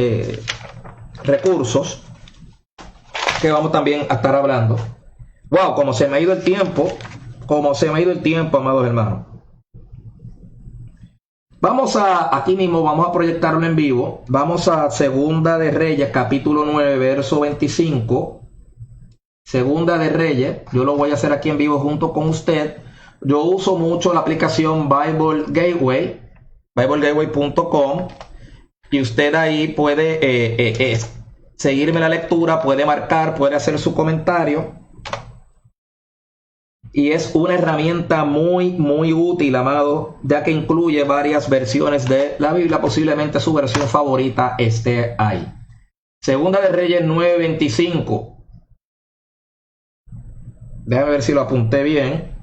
recursos que vamos también a estar hablando. Wow, como se me ha ido el tiempo, amados hermanos. Aquí mismo vamos a proyectarlo en vivo. Vamos a Segunda de Reyes, capítulo 9, verso 25. Segunda de Reyes, yo lo voy a hacer aquí en vivo junto con usted. Yo uso mucho la aplicación Bible Gateway, biblegateway.com, y usted ahí puede seguirme la lectura, puede marcar, puede hacer su comentario. Y es una herramienta muy, muy útil, amado, ya que incluye varias versiones de la Biblia. Posiblemente su versión favorita esté ahí. Segunda de Reyes 9:25. Déjame ver si lo apunté bien.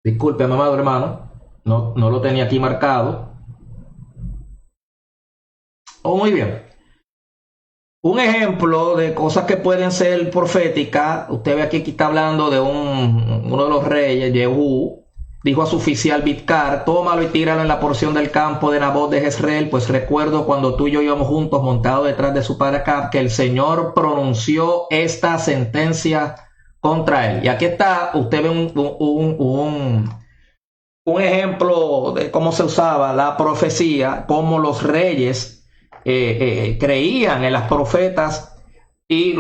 Disculpe, amado hermano, no lo tenía aquí marcado. Muy bien. Un ejemplo de cosas que pueden ser proféticas. Usted ve aquí que está hablando de uno de los reyes, Jehú. Dijo a su oficial Bidkar: tómalo y tíralo en la porción del campo de Nabot de Jezreel, pues recuerdo cuando tú y yo íbamos juntos montados detrás de su padre Acab, que el Señor pronunció esta sentencia contra él. Y aquí está, usted ve un ejemplo de cómo se usaba la profecía, cómo los reyes creían en las profetas y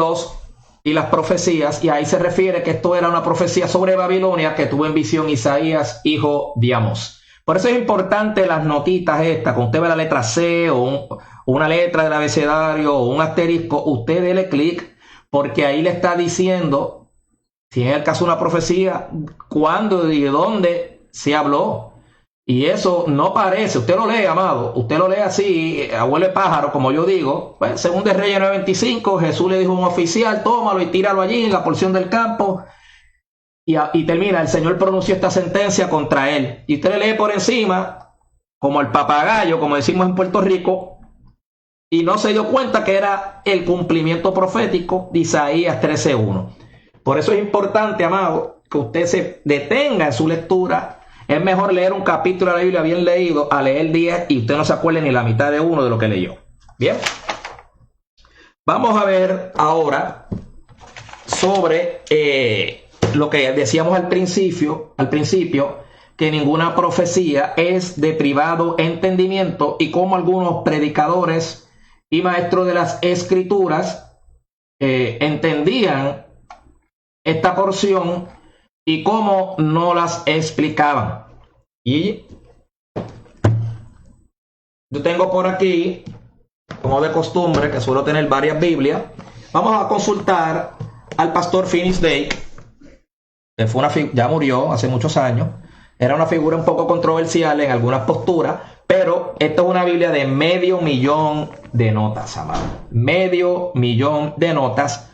las profecías, y ahí se refiere que esto era una profecía sobre Babilonia que tuvo en visión Isaías, hijo de Amós. Por eso es importante las notitas estas. Cuando usted ve la letra C o una letra del abecedario o un asterisco, usted dele clic, porque ahí le está diciendo, si es el caso de una profecía, cuándo y de dónde se habló. Y eso no parece, usted lo lee, amado, usted lo lee así, abuelo de pájaro, como yo digo. Pues, según de Reyes 9:25, Jesús le dijo a un oficial: tómalo y tíralo allí en la porción del campo. Y termina: el Señor pronunció esta sentencia contra él. Y usted le lee por encima, como el papagayo, como decimos en Puerto Rico, y no se dio cuenta que era el cumplimiento profético de Isaías 13:1. Por eso es importante, amado, que usted se detenga en su lectura. Es mejor leer un capítulo de la Biblia bien leído a leer 10 y usted no se acuerde ni la mitad de uno de lo que leyó. Bien. Vamos a ver ahora sobre lo que decíamos al principio, que ninguna profecía es de privado entendimiento, y cómo algunos predicadores y maestros de las escrituras entendían esta porción y cómo no las explicaban. Y yo tengo por aquí, como de costumbre, que suelo tener varias Biblias. Vamos a consultar al pastor Finis Day, que ya murió hace muchos años. Era una figura un poco controversial en algunas posturas, pero esta es una Biblia de 500,000 de notas, amado. 500,000 de notas.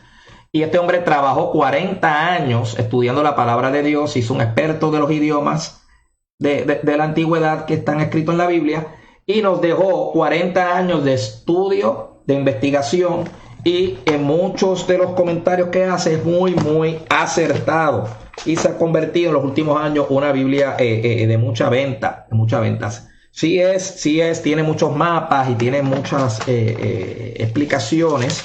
Y este hombre trabajó 40 años estudiando la palabra de Dios, hizo un experto de los idiomas de la antigüedad que están escritos en la Biblia, y nos dejó 40 años de estudio, de investigación, y en muchos de los comentarios que hace es muy, muy acertado, y se ha convertido en los últimos años una Biblia de mucha venta, de muchas ventas. Sí es, tiene muchos mapas y tiene muchas explicaciones.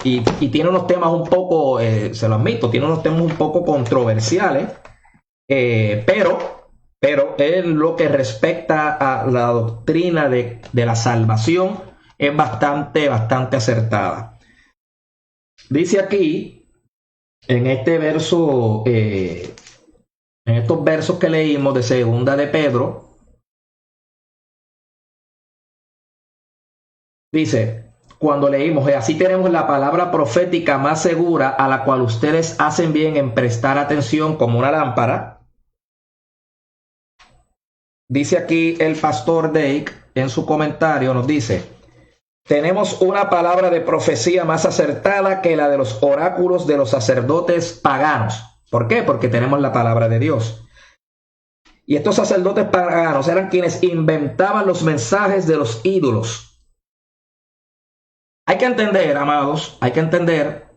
Y tiene unos temas un poco, se lo admito, tiene unos temas un poco controversiales, pero en lo que respecta a la doctrina de la salvación es bastante acertada. Dice aquí, en este verso, en estos versos que leímos de Segunda de Pedro, Dice, cuando leímos, así tenemos la palabra profética más segura, a la cual ustedes hacen bien en prestar atención como una lámpara. Dice aquí el pastor Dake en su comentario, nos dice, tenemos una palabra de profecía más acertada que la de los oráculos de los sacerdotes paganos. ¿Por qué? Porque tenemos la palabra de Dios. Y estos sacerdotes paganos eran quienes inventaban los mensajes de los ídolos. Hay que entender, amados, hay que entender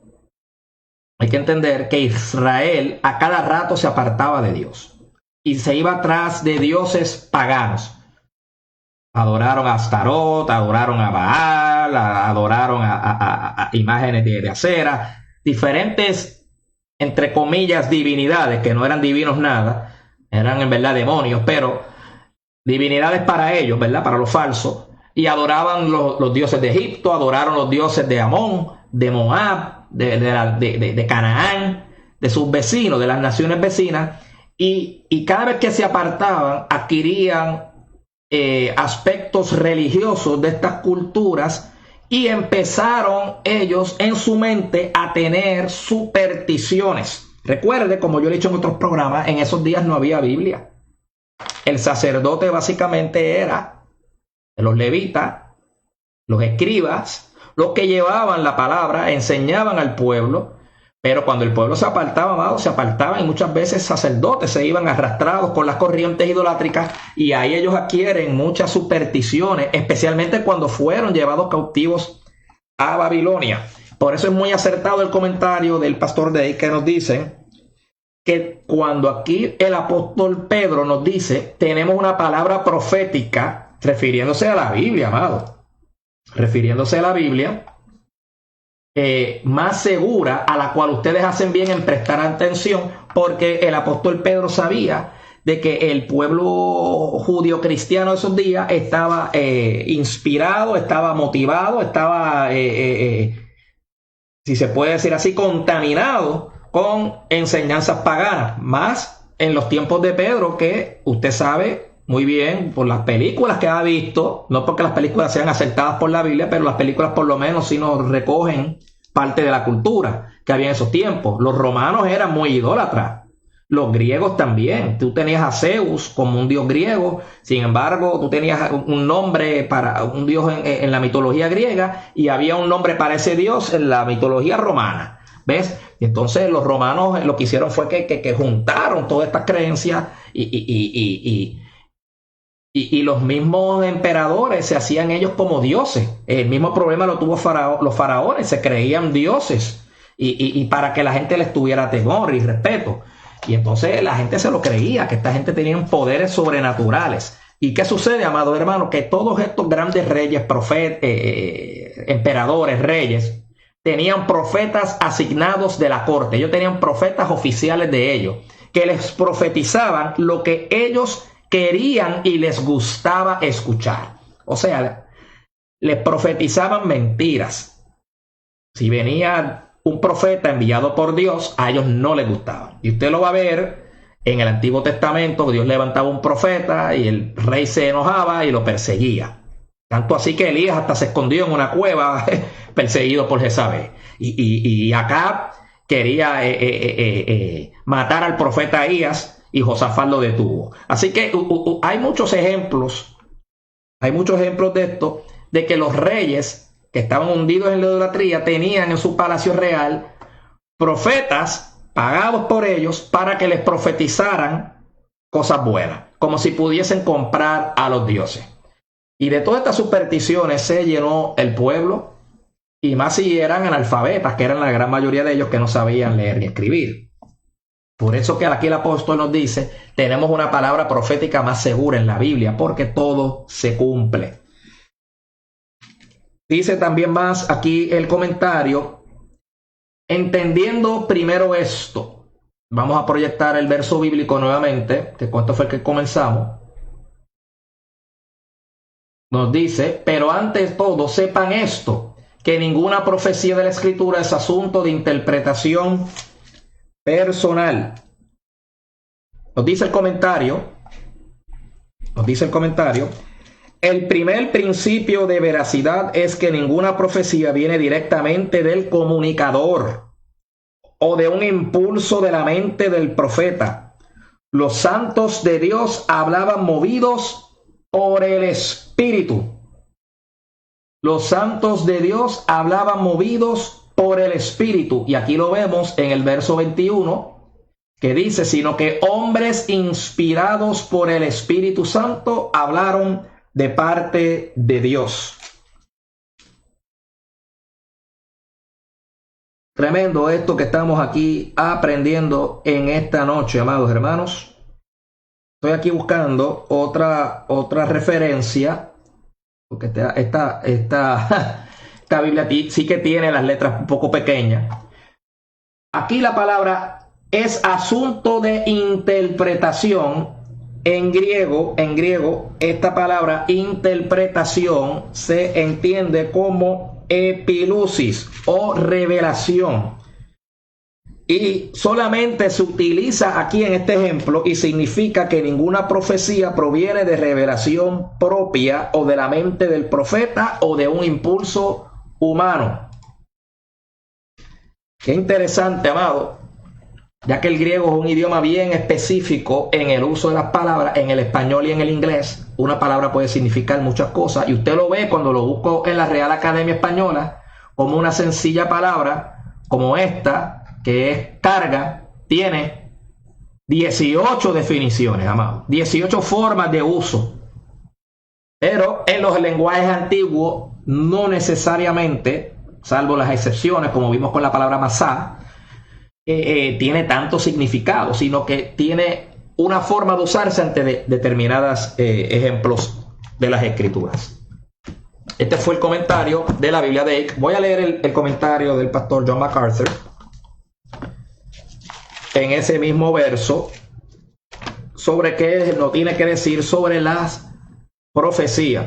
que Israel a cada rato se apartaba de Dios y se iba atrás de dioses paganos. Adoraron a Astarot, adoraron a Baal, adoraron a imágenes de acera, diferentes, entre comillas, divinidades, que no eran divinos nada, eran en verdad demonios, pero divinidades para ellos, ¿verdad? Para los falsos. Y adoraban los dioses de Egipto, adoraron los dioses de Amón, de Moab, de Canaán, de sus vecinos, de las naciones vecinas. Y cada vez que se apartaban, adquirían aspectos religiosos de estas culturas y empezaron ellos en su mente a tener supersticiones. Recuerde, como yo he dicho en otros programas, en esos días no había Biblia. El sacerdote básicamente era los levitas, los escribas, los que llevaban la palabra, enseñaban al pueblo. Pero cuando el pueblo se apartaba, amado, se apartaban y muchas veces sacerdotes se iban arrastrados con las corrientes idolátricas y ahí ellos adquieren muchas supersticiones, especialmente cuando fueron llevados cautivos a Babilonia. Por eso es muy acertado el comentario del pastor Day que nos dice que cuando aquí el apóstol Pedro nos dice tenemos una palabra profética, refiriéndose a la Biblia, amado, refiriéndose a la Biblia, más segura, a la cual ustedes hacen bien en prestar atención, porque el apóstol Pedro sabía de que el pueblo judío cristiano de esos días estaba inspirado, estaba motivado, estaba, si se puede decir así, contaminado con enseñanzas paganas, más en los tiempos de Pedro, que usted sabe muy bien por las películas que ha visto, no porque las películas sean aceptadas por la Biblia, pero las películas por lo menos sí nos recogen parte de la cultura que había en esos tiempos. Los romanos eran muy idólatras, los griegos también. Tú tenías a Zeus como un dios griego, sin embargo tú tenías un nombre para un dios en la mitología griega y había un nombre para ese dios en la mitología romana. ¿Ves? Y entonces los romanos lo que hicieron fue que juntaron todas estas creencias y los mismos emperadores se hacían ellos como dioses. El mismo problema lo tuvo los faraones, se creían dioses y para que la gente les tuviera temor y respeto. Y entonces la gente se lo creía, que esta gente tenía poderes sobrenaturales. ¿Y qué sucede, amado hermano? Que todos estos grandes reyes, emperadores, reyes, tenían profetas asignados de la corte. Ellos tenían profetas oficiales de ellos, que les profetizaban lo que ellos querían y les gustaba escuchar. O sea, les profetizaban mentiras. Si venía un profeta enviado por Dios, a ellos no les gustaba. Y usted lo va a ver en el Antiguo Testamento, Dios levantaba un profeta y el rey se enojaba y lo perseguía. Tanto así que Elías hasta se escondió en una cueva perseguido por Jezabel. Y Acab quería matar al profeta Ahías y Josafat lo detuvo. Así que hay muchos ejemplos de esto, de que los reyes que estaban hundidos en la idolatría tenían en su palacio real profetas pagados por ellos para que les profetizaran cosas buenas, como si pudiesen comprar a los dioses. Y de todas estas supersticiones se llenó el pueblo, y más si eran analfabetas, que eran la gran mayoría de ellos que no sabían leer ni escribir. Por eso que aquí el apóstol nos dice, tenemos una palabra profética más segura en la Biblia, porque todo se cumple. Dice también más aquí el comentario, entendiendo primero esto. Vamos a proyectar el verso bíblico nuevamente, que cuánto fue el que comenzamos. Nos dice, pero antes de todo sepan esto, que ninguna profecía de la Escritura es asunto de interpretación personal. Nos dice el comentario, El primer principio de veracidad es que ninguna profecía viene directamente del comunicador o de un impulso de la mente del profeta. Los santos de Dios hablaban movidos por el Espíritu. Los santos de Dios hablaban movidos por el Espíritu. Y aquí lo vemos en el verso 21, que dice, sino que hombres inspirados por el Espíritu Santo hablaron de parte de Dios. Tremendo esto que estamos aquí aprendiendo en esta noche, amados hermanos. Estoy aquí buscando otra referencia, porque esta Biblia sí que tiene las letras un poco pequeñas. Aquí la palabra es asunto de interpretación. En griego, esta palabra interpretación se entiende como epilusis o revelación. Y solamente se utiliza aquí en este ejemplo y significa que ninguna profecía proviene de revelación propia o de la mente del profeta o de un impulso humano. Qué interesante, amado, ya que el griego es un idioma bien específico en el uso de las palabras. En el español y en el inglés, una palabra puede significar muchas cosas, y usted lo ve cuando lo busco en la Real Academia Española, como una sencilla palabra como esta, que es carga, tiene 18 definiciones, amado, 18 formas de uso. Pero en los lenguajes antiguos, no necesariamente, salvo las excepciones, como vimos con la palabra masá, tiene tanto significado, sino que tiene una forma de usarse ante determinados ejemplos de las Escrituras. Este fue el comentario de la Biblia de Ike. Voy a leer el comentario del pastor John MacArthur en ese mismo verso sobre qué nos tiene que decir sobre las profecías.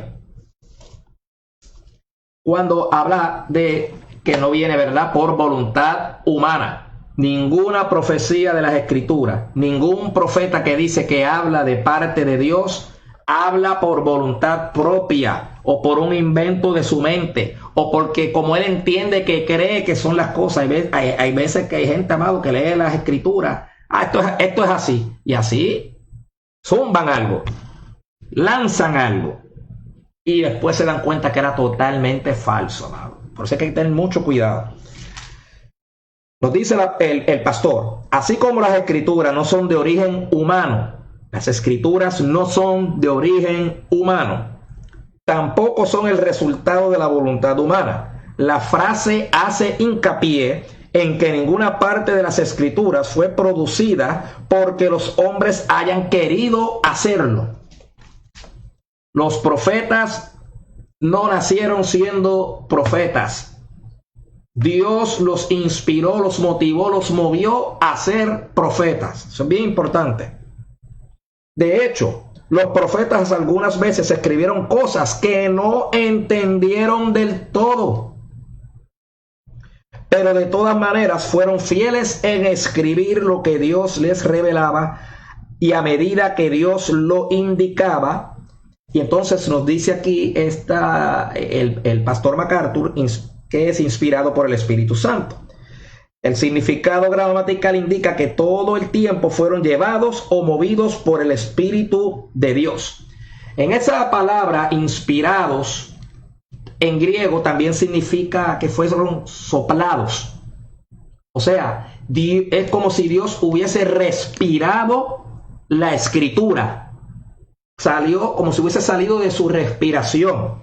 Cuando habla de que no viene, ¿verdad?, por voluntad humana. Ninguna profecía de las Escrituras, ningún profeta que dice que habla de parte de Dios, habla por voluntad propia o por un invento de su mente o porque como él entiende que cree que son las cosas. Hay veces que hay gente, amado, que lee las Escrituras. Esto es así. Y así zumban algo, lanzan algo y después se dan cuenta que era totalmente falso, amado. Por eso hay que tener mucho cuidado. Nos dice el pastor, así como las Escrituras no son de origen humano, las Escrituras no son de origen humano, tampoco son el resultado de la voluntad humana. La frase hace hincapié en que ninguna parte de las Escrituras fue producida porque los hombres hayan querido hacerlo. Los profetas no nacieron siendo profetas. Dios los inspiró, los motivó, los movió a ser profetas. Eso es bien importante. De hecho, los profetas algunas veces escribieron cosas que no entendieron del todo, pero de todas maneras fueron fieles en escribir lo que Dios les revelaba, y a medida que Dios lo indicaba. Y entonces nos dice aquí el pastor MacArthur, que es inspirado por el Espíritu Santo. El significado gramatical indica que todo el tiempo fueron llevados o movidos por el Espíritu de Dios. En esa palabra inspirados, en griego también significa que fueron soplados. O sea, es como si Dios hubiese respirado la Escritura. Salió como si hubiese salido de su respiración.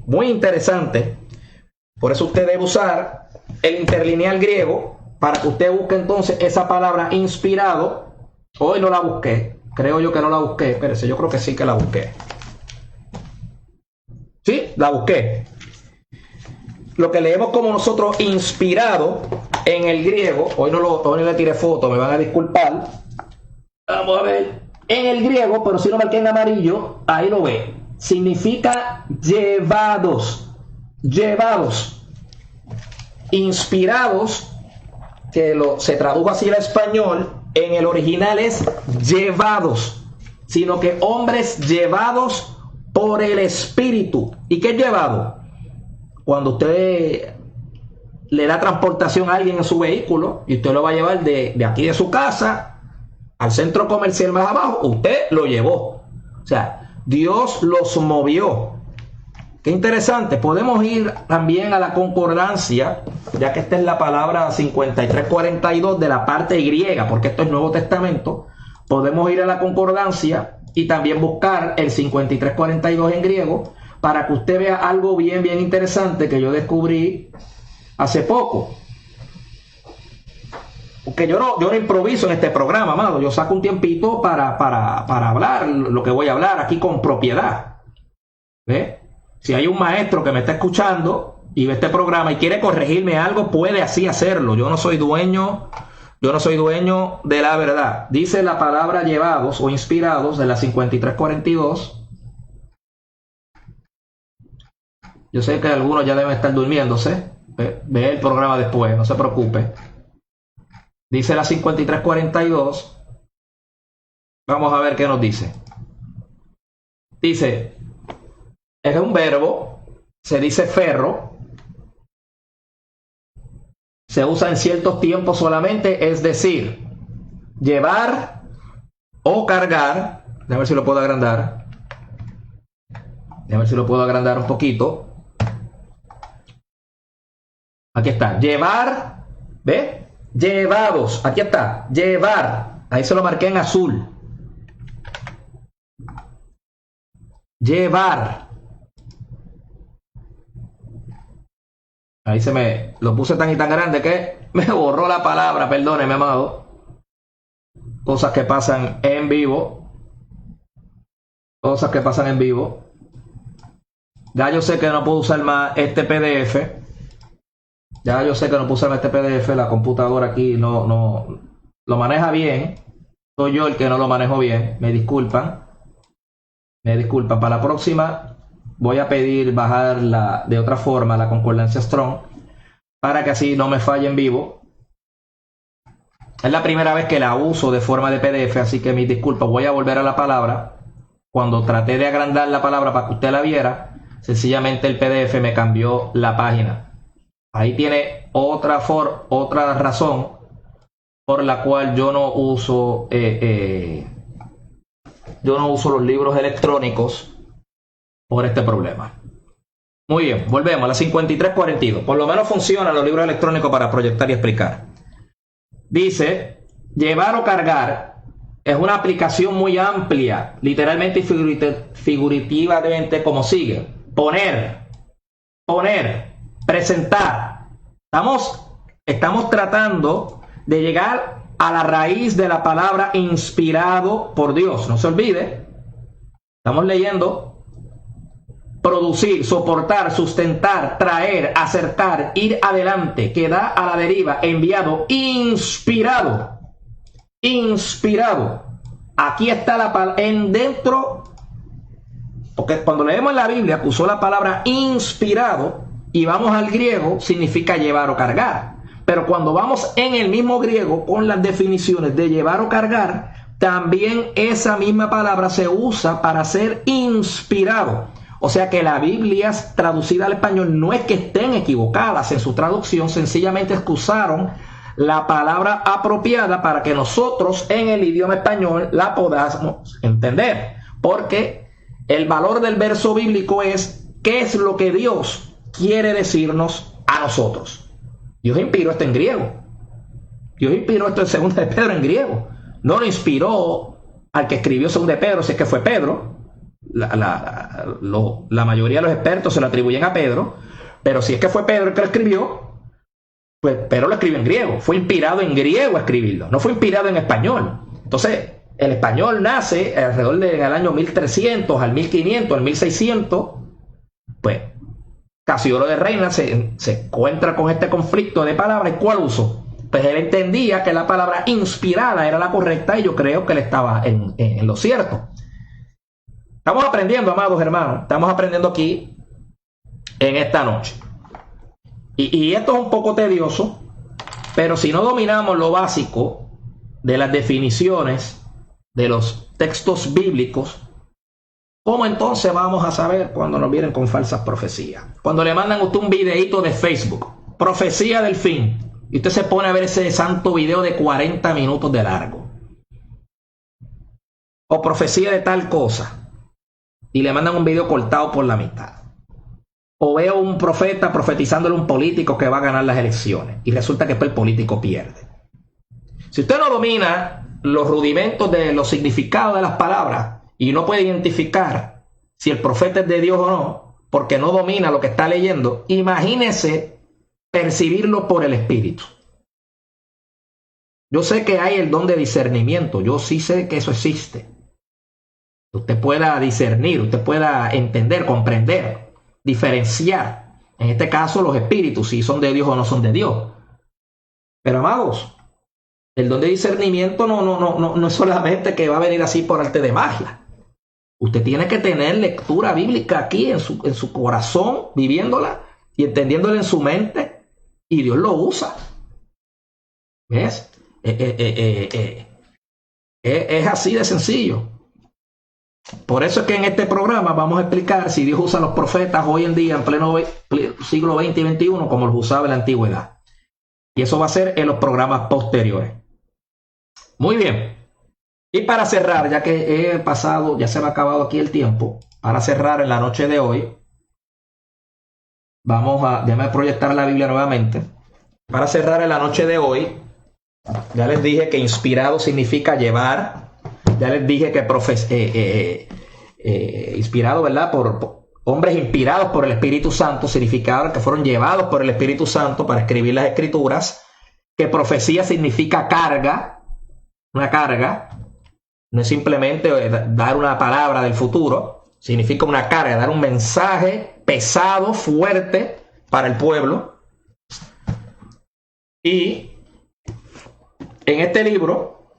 Muy interesante. Por eso usted debe usar el interlineal griego para que usted busque entonces esa palabra inspirado. Hoy no la busqué. Creo yo que no la busqué. Espérese, yo creo que sí que la busqué. Sí, la busqué. Lo que leemos como nosotros inspirado en el griego, hoy no le tiré foto, me van a disculpar. Vamos a ver. En el griego, pero si lo marqué en amarillo, ahí lo ve. Significa llevados. Llevados, inspirados, que se tradujo así al español, en el original es llevados, sino que hombres llevados por el Espíritu. ¿Y qué es llevado? Cuando usted le da transportación a alguien en su vehículo y usted lo va a llevar de aquí de su casa al centro comercial más abajo, usted lo llevó. O sea, Dios los movió. Qué interesante. Podemos ir también a la concordancia, ya que esta es la palabra 5342 de la parte griega, porque esto es Nuevo Testamento. Podemos ir a la concordancia y también buscar el 5342 en griego para que usted vea algo bien interesante que yo descubrí hace poco. Porque yo no improviso en este programa, amado. Yo saco un tiempito para hablar lo que voy a hablar aquí con propiedad. ¿Ve? Si hay un maestro que me está escuchando y ve este programa y quiere corregirme algo, puede así hacerlo. Yo no soy dueño de la verdad. Dice la palabra llevados o inspirados de la 5342. Yo sé que algunos ya deben estar durmiéndose. Ve el programa después, no se preocupe. Dice la 5342. Vamos a ver qué nos dice. Dice, es un verbo, se dice ferro, se usa en ciertos tiempos solamente, es decir, llevar o cargar. Déjame ver si lo puedo agrandar. Déjame ver si lo puedo agrandar un poquito. Aquí está, llevar, ¿ve? Llevados, aquí está, llevar. Ahí se lo marqué en azul. Llevar. Ahí se me lo puse tan y tan grande que me borró la palabra, perdóneme, amado. Cosas que pasan en vivo. Cosas que pasan en vivo. Ya yo sé que no puedo usar más este PDF. Ya yo sé que no puedo usar más este PDF. La computadora aquí no lo maneja bien. Soy yo el que no lo manejo bien. Me disculpan. Me disculpan. Para la próxima voy a pedir bajar de otra forma la concordancia Strong para que así no me falle en vivo. Es la primera vez que la uso de forma de PDF, así que mis disculpas. Voy a volver a la palabra. Cuando traté de agrandar la palabra para que usted la viera, sencillamente el PDF me cambió la página. Ahí tiene otra razón por la cual yo no uso los libros electrónicos por este problema. Muy bien, volvemos a la 5342. Por lo menos funcionan los libros electrónicos para proyectar y explicar. Dice, llevar o cargar es una aplicación muy amplia, literalmente y figurativamente, como sigue. Poner, presentar. Estamos tratando de llegar a la raíz de la palabra inspirado por Dios. No se olvide, estamos leyendo producir, soportar, sustentar, traer, acertar, ir adelante, que da a la deriva, enviado, inspirado. Aquí está la palabra en dentro, porque cuando leemos en la Biblia que usó la palabra inspirado y vamos al griego, significa llevar o cargar. Pero cuando vamos en el mismo griego con las definiciones de llevar o cargar, también esa misma palabra se usa para ser inspirado. O sea que la Biblia traducida al español no es que estén equivocadas en su traducción, sencillamente excusaron la palabra apropiada para que nosotros en el idioma español la podamos entender. Porque el valor del verso bíblico es qué es lo que Dios quiere decirnos a nosotros. Dios inspiró esto en griego. Dios inspiró esto en Segunda de Pedro en griego. No lo inspiró al que escribió Segunda de Pedro, si es que fue Pedro. La mayoría de los expertos se lo atribuyen a Pedro, pero si es que fue Pedro el que lo escribió, pues Pedro lo escribió en griego. Fue inspirado en griego a escribirlo, no fue inspirado en español. Entonces, el español nace alrededor del año 1300 al 1500, al 1600. Pues Casiodoro de Reina se encuentra con este conflicto de palabras. ¿Cuál uso? Pues él entendía que la palabra inspirada era la correcta y yo creo que él estaba en lo cierto. Estamos aprendiendo, amados hermanos. Estamos aprendiendo aquí en esta noche. Y esto es un poco tedioso, pero si no dominamos lo básico de las definiciones de los textos bíblicos, ¿Cómo entonces vamos a saber cuando nos vienen con falsas profecías? Cuando le mandan a usted un videíto de Facebook, profecía del fin, y usted se pone a ver ese santo video de 40 minutos de largo, o profecía de tal cosa, y le mandan un video cortado por la mitad. O veo un profeta profetizándole a un político que va a ganar las elecciones, y resulta que después el político pierde. Si usted no domina los rudimentos de los significados de las palabras y no puede identificar si el profeta es de Dios o no, porque no domina lo que está leyendo, imagínese percibirlo por el Espíritu. Yo sé que hay el don de discernimiento, yo sí sé que eso existe. Usted pueda discernir, usted pueda entender, comprender, diferenciar, en este caso los espíritus, si son de Dios o no son de Dios. Pero amados, el don de discernimiento no es solamente que va a venir así por arte de magia. Usted tiene que tener lectura bíblica aquí en su corazón, viviéndola y entendiéndola en su mente, y Dios lo usa. ¿Ves? Es así de sencillo. Por eso es que en este programa vamos a explicar si Dios usa a los profetas hoy en día, en pleno siglo XX y XXI, como los usaba en la antigüedad. Y eso va a ser en los programas posteriores. Muy bien. Y para cerrar, ya que he pasado, ya se me ha acabado aquí el tiempo, para cerrar en la noche de hoy, déjame proyectar la Biblia nuevamente. Para cerrar en la noche de hoy, ya les dije que inspirado significa llevar. Ya les dije que inspirado, ¿verdad? Por hombres inspirados por el Espíritu Santo, significaba que fueron llevados por el Espíritu Santo para escribir las Escrituras. Que profecía significa carga, una carga. No es simplemente dar una palabra del futuro, significa una carga, dar un mensaje pesado, fuerte para el pueblo. Y en este libro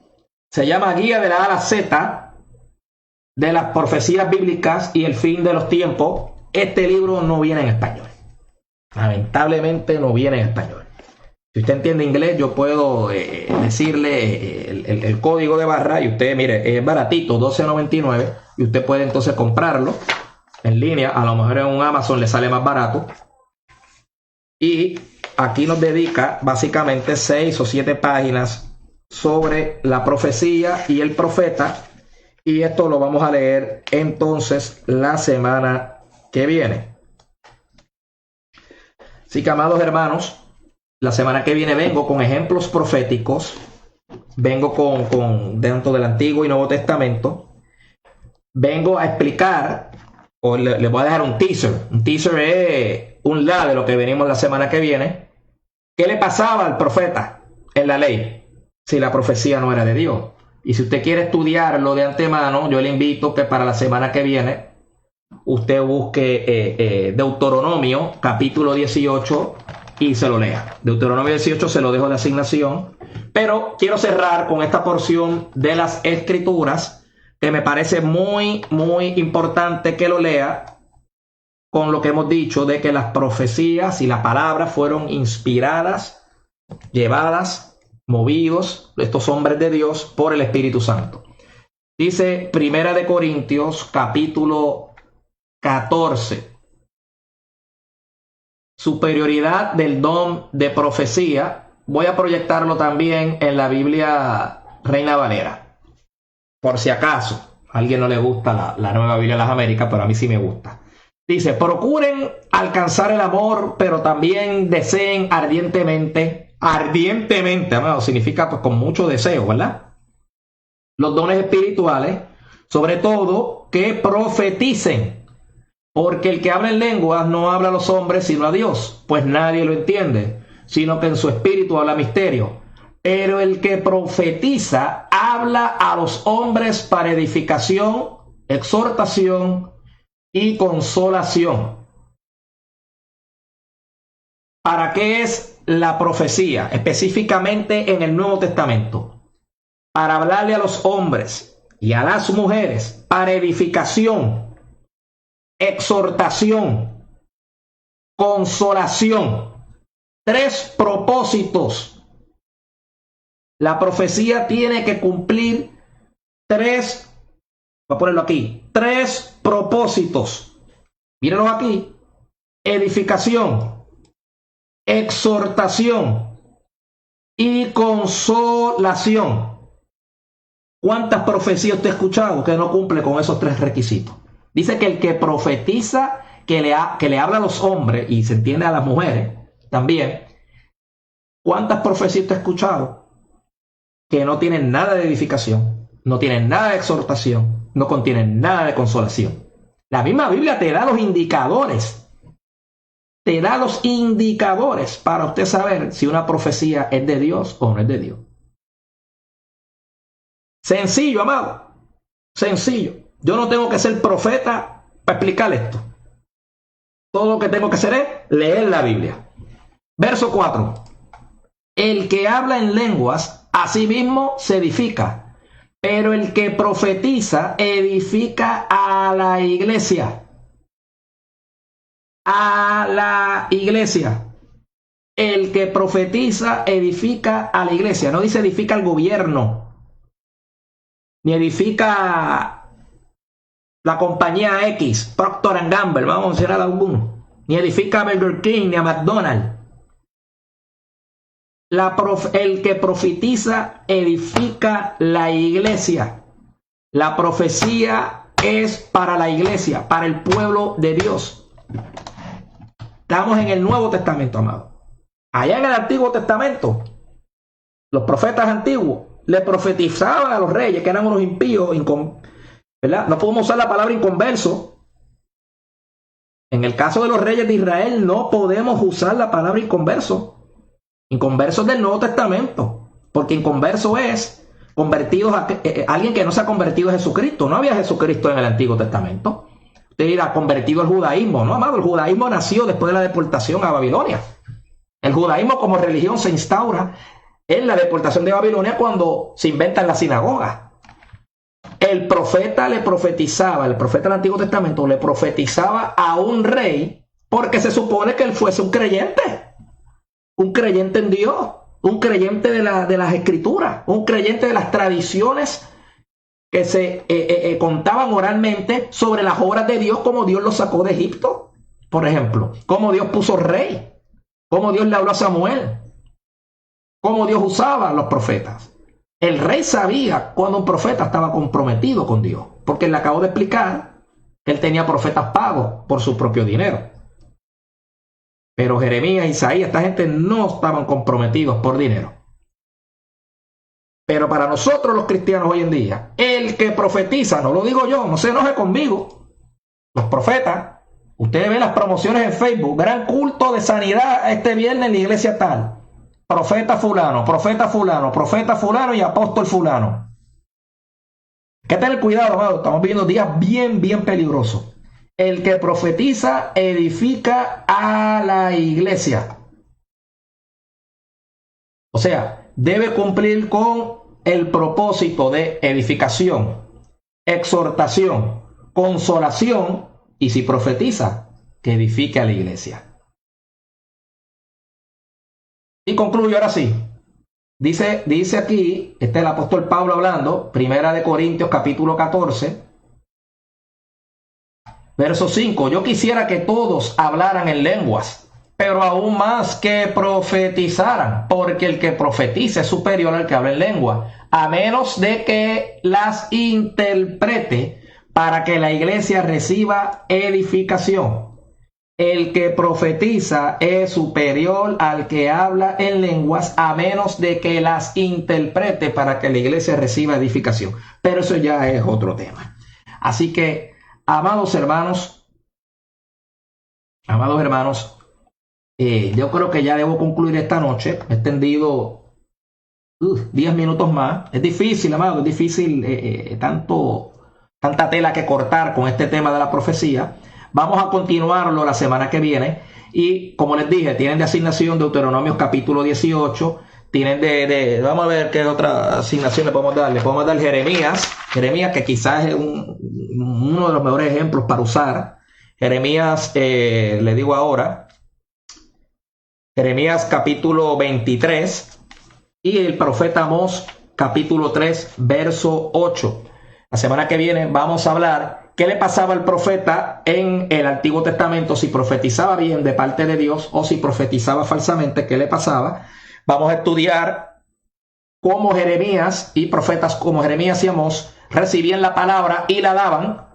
se llama Guía de la A a la Z de las profecías bíblicas y el fin de los tiempos. Este libro no viene en español. Lamentablemente no viene en español. Si usted entiende inglés, yo puedo decirle el código de barra y usted, mire, es baratito, $12.99, y usted puede entonces comprarlo en línea. A lo mejor en un Amazon le sale más barato. Y aquí nos dedica básicamente 6 o 7 páginas sobre la profecía y el profeta. Y esto lo vamos a leer entonces la semana que viene. Así que, amados hermanos, la semana que viene vengo con ejemplos proféticos, vengo con dentro del Antiguo y Nuevo Testamento, vengo a explicar, o le voy a dejar un teaser. Un teaser es un lado de lo que venimos la semana que viene. ¿Qué le pasaba al profeta en la ley si la profecía no era de Dios? Y si usted quiere estudiarlo de antemano, yo le invito que para la semana que viene usted busque Deuteronomio capítulo 18 y se lo lea. Deuteronomio 18 se lo dejo de asignación, pero quiero cerrar con esta porción de las Escrituras que me parece muy importante que lo lea, con lo que hemos dicho de que las profecías y la palabra fueron inspiradas, llevadas, movidos, estos hombres de Dios, por el Espíritu Santo. Dice Primera de Corintios capítulo 14. Superioridad del don de profecía. Voy a proyectarlo también en la Biblia Reina Valera, por si acaso a alguien no le gusta la nueva Biblia de las Américas, pero a mí sí me gusta. Dice: procuren alcanzar el amor, pero también deseen ardientemente, bueno, significa pues con mucho deseo, ¿verdad?, los dones espirituales, sobre todo que profeticen. Porque el que habla en lenguas no habla a los hombres sino a Dios, pues nadie lo entiende, sino que en su espíritu habla misterio. Pero el que profetiza habla a los hombres para edificación, exhortación y consolación. ¿Para qué es la profecía? Específicamente en el Nuevo Testamento. Para hablarle a los hombres y a las mujeres para edificación, exhortación, consolación. 3 propósitos. La profecía tiene que cumplir 3 voy a ponerlo aquí, 3 propósitos. Mírenlo aquí: edificación, exhortación y consolación. ¿Cuántas profecías usted ha escuchado que no cumple con esos 3 requisitos? Dice que el que profetiza, que le habla a los hombres y se entiende a las mujeres también. ¿Cuántas profecías usted ha escuchado que no tienen nada de edificación, no tienen nada de exhortación, no contienen nada de consolación? La misma Biblia te da los indicadores. Te da los indicadores para usted saber si una profecía es de Dios o no es de Dios. Sencillo, amado. Sencillo. Yo no tengo que ser profeta para explicar esto. Todo lo que tengo que hacer es leer la Biblia. Verso 4. El que habla en lenguas, a sí mismo se edifica, pero el que profetiza edifica a la iglesia. A la iglesia. El que profetiza edifica a la iglesia. No dice edifica al gobierno, ni edifica la compañía X, Procter & Gamble, vamos a mencionar alguno, ni edifica a Burger King, ni a McDonald's. El que profetiza edifica la iglesia. La profecía es para la iglesia, para el pueblo de Dios. Estamos en el Nuevo Testamento, amado. Allá en el Antiguo Testamento, los profetas antiguos le profetizaban a los reyes que eran unos impíos, ¿verdad? No podemos usar la palabra inconverso. En el caso de los reyes de Israel no podemos usar la palabra inconverso. Inconverso es del Nuevo Testamento, porque inconverso es convertidos a alguien que no se ha convertido a Jesucristo. No había Jesucristo en el Antiguo Testamento. Usted dirá, convertido al judaísmo. No, amado, el judaísmo nació después de la deportación a Babilonia. El judaísmo como religión se instaura en la deportación de Babilonia cuando se inventan las sinagogas. El profeta le profetizaba, el profeta del Antiguo Testamento le profetizaba a un rey porque se supone que él fuese un creyente en Dios, un creyente de las escrituras, un creyente de las tradiciones que se contaban oralmente sobre las obras de Dios, como Dios los sacó de Egipto, por ejemplo, cómo Dios puso rey, cómo Dios le habló a Samuel, cómo Dios usaba a los profetas. El rey sabía cuando un profeta estaba comprometido con Dios, porque le acabo de explicar que él tenía profetas pagos por su propio dinero. Pero Jeremías, Isaías, esta gente no estaban comprometidos por dinero. Pero para nosotros los cristianos hoy en día, el que profetiza, no lo digo yo, no se enoje conmigo, los profetas, ustedes ven las promociones en Facebook, gran culto de sanidad este viernes en la iglesia tal, profeta fulano, profeta fulano, profeta fulano y apóstol fulano. Hay que tener cuidado, amado, estamos viviendo días bien peligrosos. El que profetiza edifica a la iglesia. O sea, debe cumplir con el propósito de edificación, exhortación, consolación, y si profetiza, que edifique a la iglesia. Y concluyo ahora sí. Dice aquí, este es el apóstol Pablo hablando, 1 Corintios capítulo 14, verso 5, yo quisiera que todos hablaran en lenguas, pero aún más que profetizaran, porque el que profetiza es superior al que habla en lengua, a menos de que las interprete para que la iglesia reciba edificación. El que profetiza es superior al que habla en lenguas, a menos de que las interprete para que la iglesia reciba edificación. Pero eso ya es otro tema. Así que, amados hermanos, yo creo que ya debo concluir esta noche. He extendido 10 minutos más. Es difícil, amado, es difícil tanta tela que cortar con este tema de la profecía. Vamos a continuarlo la semana que viene. Y como les dije, tienen de asignación Deuteronomios capítulo 18. Tienen vamos a ver qué otra asignación le podemos dar. Le podemos dar Jeremías, que quizás es uno de los mejores ejemplos para usar. Jeremías, le digo ahora, Jeremías capítulo 23 y el profeta Amós capítulo 3, verso 8. La semana que viene vamos a hablar qué le pasaba al profeta en el Antiguo Testamento, si profetizaba bien de parte de Dios o si profetizaba falsamente, qué le pasaba. Vamos a estudiar cómo Jeremías y profetas como Jeremías y Amós recibían la palabra y la daban,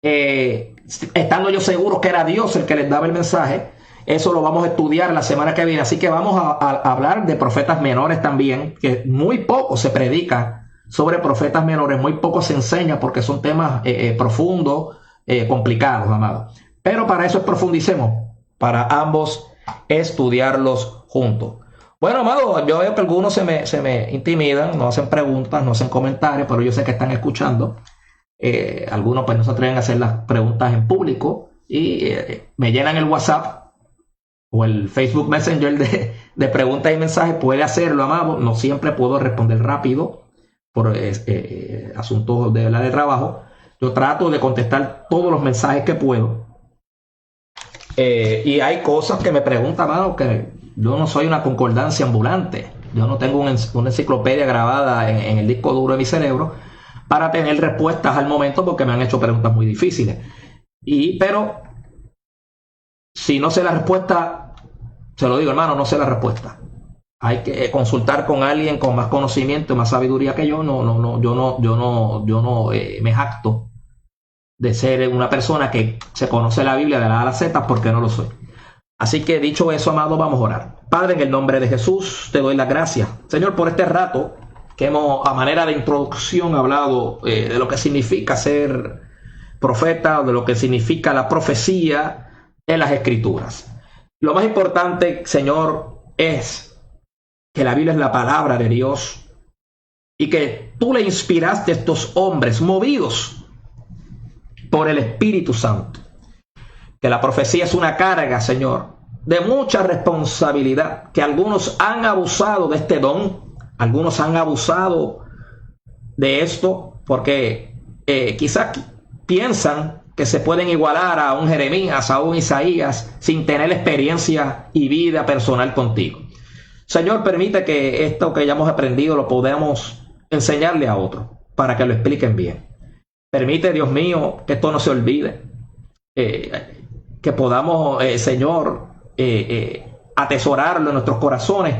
estando yo seguro que era Dios el que les daba el mensaje. Eso lo vamos a estudiar la semana que viene. Así que vamos a hablar de profetas menores también, que muy poco se predica sobre profetas menores, muy poco se enseña porque son temas profundos, complicados, amados. Pero para eso profundicemos, para ambos estudiarlos juntos. Bueno, amado, yo veo que algunos se me intimidan, no hacen preguntas, no hacen comentarios, pero yo sé que están escuchando. Algunos pues no se atreven a hacer las preguntas en público y me llenan el WhatsApp o el Facebook Messenger de preguntas y mensajes. Puede hacerlo, amado. No siempre puedo responder rápido por asuntos de trabajo. Yo trato de contestar todos los mensajes que puedo. Y hay cosas que me preguntan, amado, que yo no soy una concordancia ambulante. Yo no tengo una enciclopedia grabada en el disco duro de mi cerebro para tener respuestas al momento, porque me han hecho preguntas muy difíciles. Pero si no sé la respuesta, se lo digo, hermano, no sé la respuesta. Hay que consultar con alguien con más conocimiento, más sabiduría que yo. Yo no me jacto de ser una persona que se conoce la Biblia de la A a la Z, porque no lo soy. Así que dicho eso, amado, vamos a orar. Padre, en el nombre de Jesús, te doy las gracias, Señor, por este rato que hemos, a manera de introducción, hablado de lo que significa ser profeta, o de lo que significa la profecía en las Escrituras. Lo más importante, Señor, es que la Biblia es la palabra de Dios y que tú le inspiraste a estos hombres movidos por el Espíritu Santo. Que la profecía es una carga, Señor, de mucha responsabilidad, que algunos han abusado de este don, algunos han abusado de esto porque quizás piensan que se pueden igualar a un Jeremías, a un Isaías, sin tener experiencia y vida personal contigo. Señor, permite que esto que ya hemos aprendido lo podamos enseñarle a otros para que lo expliquen bien. Permite, Dios mío, que esto no se olvide. Que podamos, Señor, atesorarlo en nuestros corazones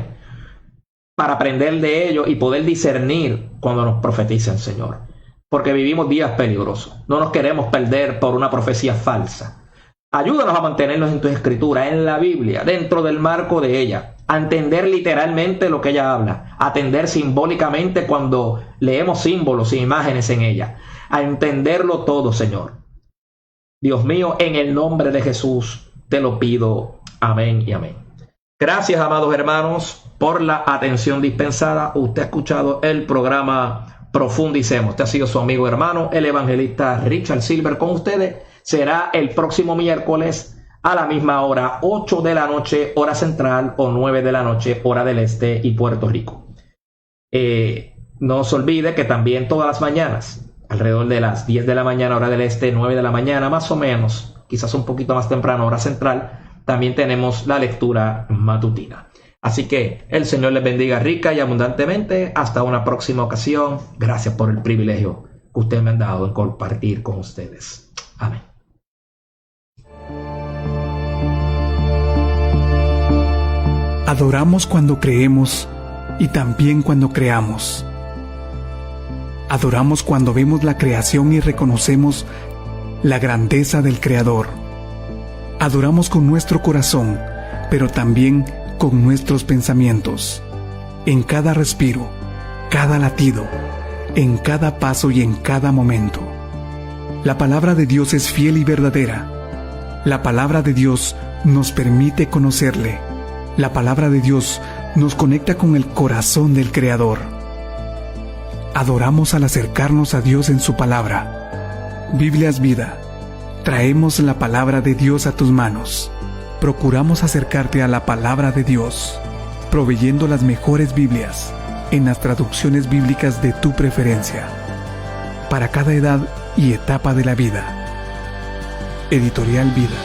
para aprender de ello y poder discernir cuando nos profeticen, Señor. Porque vivimos días peligrosos. No nos queremos perder por una profecía falsa. Ayúdanos a mantenernos en tu escritura, en la Biblia, dentro del marco de ella, a entender literalmente lo que ella habla, a atender simbólicamente cuando leemos símbolos e imágenes en ella, a entenderlo todo, Señor. Dios mío, en el nombre de Jesús te lo pido. Amén y amén. Gracias, amados hermanos, por la atención dispensada. Usted ha escuchado el programa Profundicemos. Este ha sido su amigo hermano, el evangelista Richard Silver, con ustedes. Será el próximo miércoles a la misma hora, 8 de la noche, hora central, o 9 de la noche, hora del este y Puerto Rico. No se olvide que también todas las mañanas, alrededor de las 10 de la mañana, hora del este, 9 de la mañana, más o menos, quizás un poquito más temprano, hora central, también tenemos la lectura matutina. Así que el Señor les bendiga rica y abundantemente. Hasta una próxima ocasión. Gracias por el privilegio que ustedes me han dado en compartir con ustedes. Amén. Adoramos cuando creemos y también cuando creamos. Adoramos cuando vemos la creación y reconocemos la grandeza del Creador. Adoramos con nuestro corazón, pero también con nuestros pensamientos. En cada respiro, cada latido, en cada paso y en cada momento. La palabra de Dios es fiel y verdadera. La palabra de Dios nos permite conocerle. La palabra de Dios nos conecta con el corazón del Creador. Adoramos al acercarnos a Dios en su palabra. Biblia es vida. Traemos la palabra de Dios a tus manos. Procuramos acercarte a la palabra de Dios, proveyendo las mejores Biblias en las traducciones bíblicas de tu preferencia, para cada edad y etapa de la vida. Editorial Vida.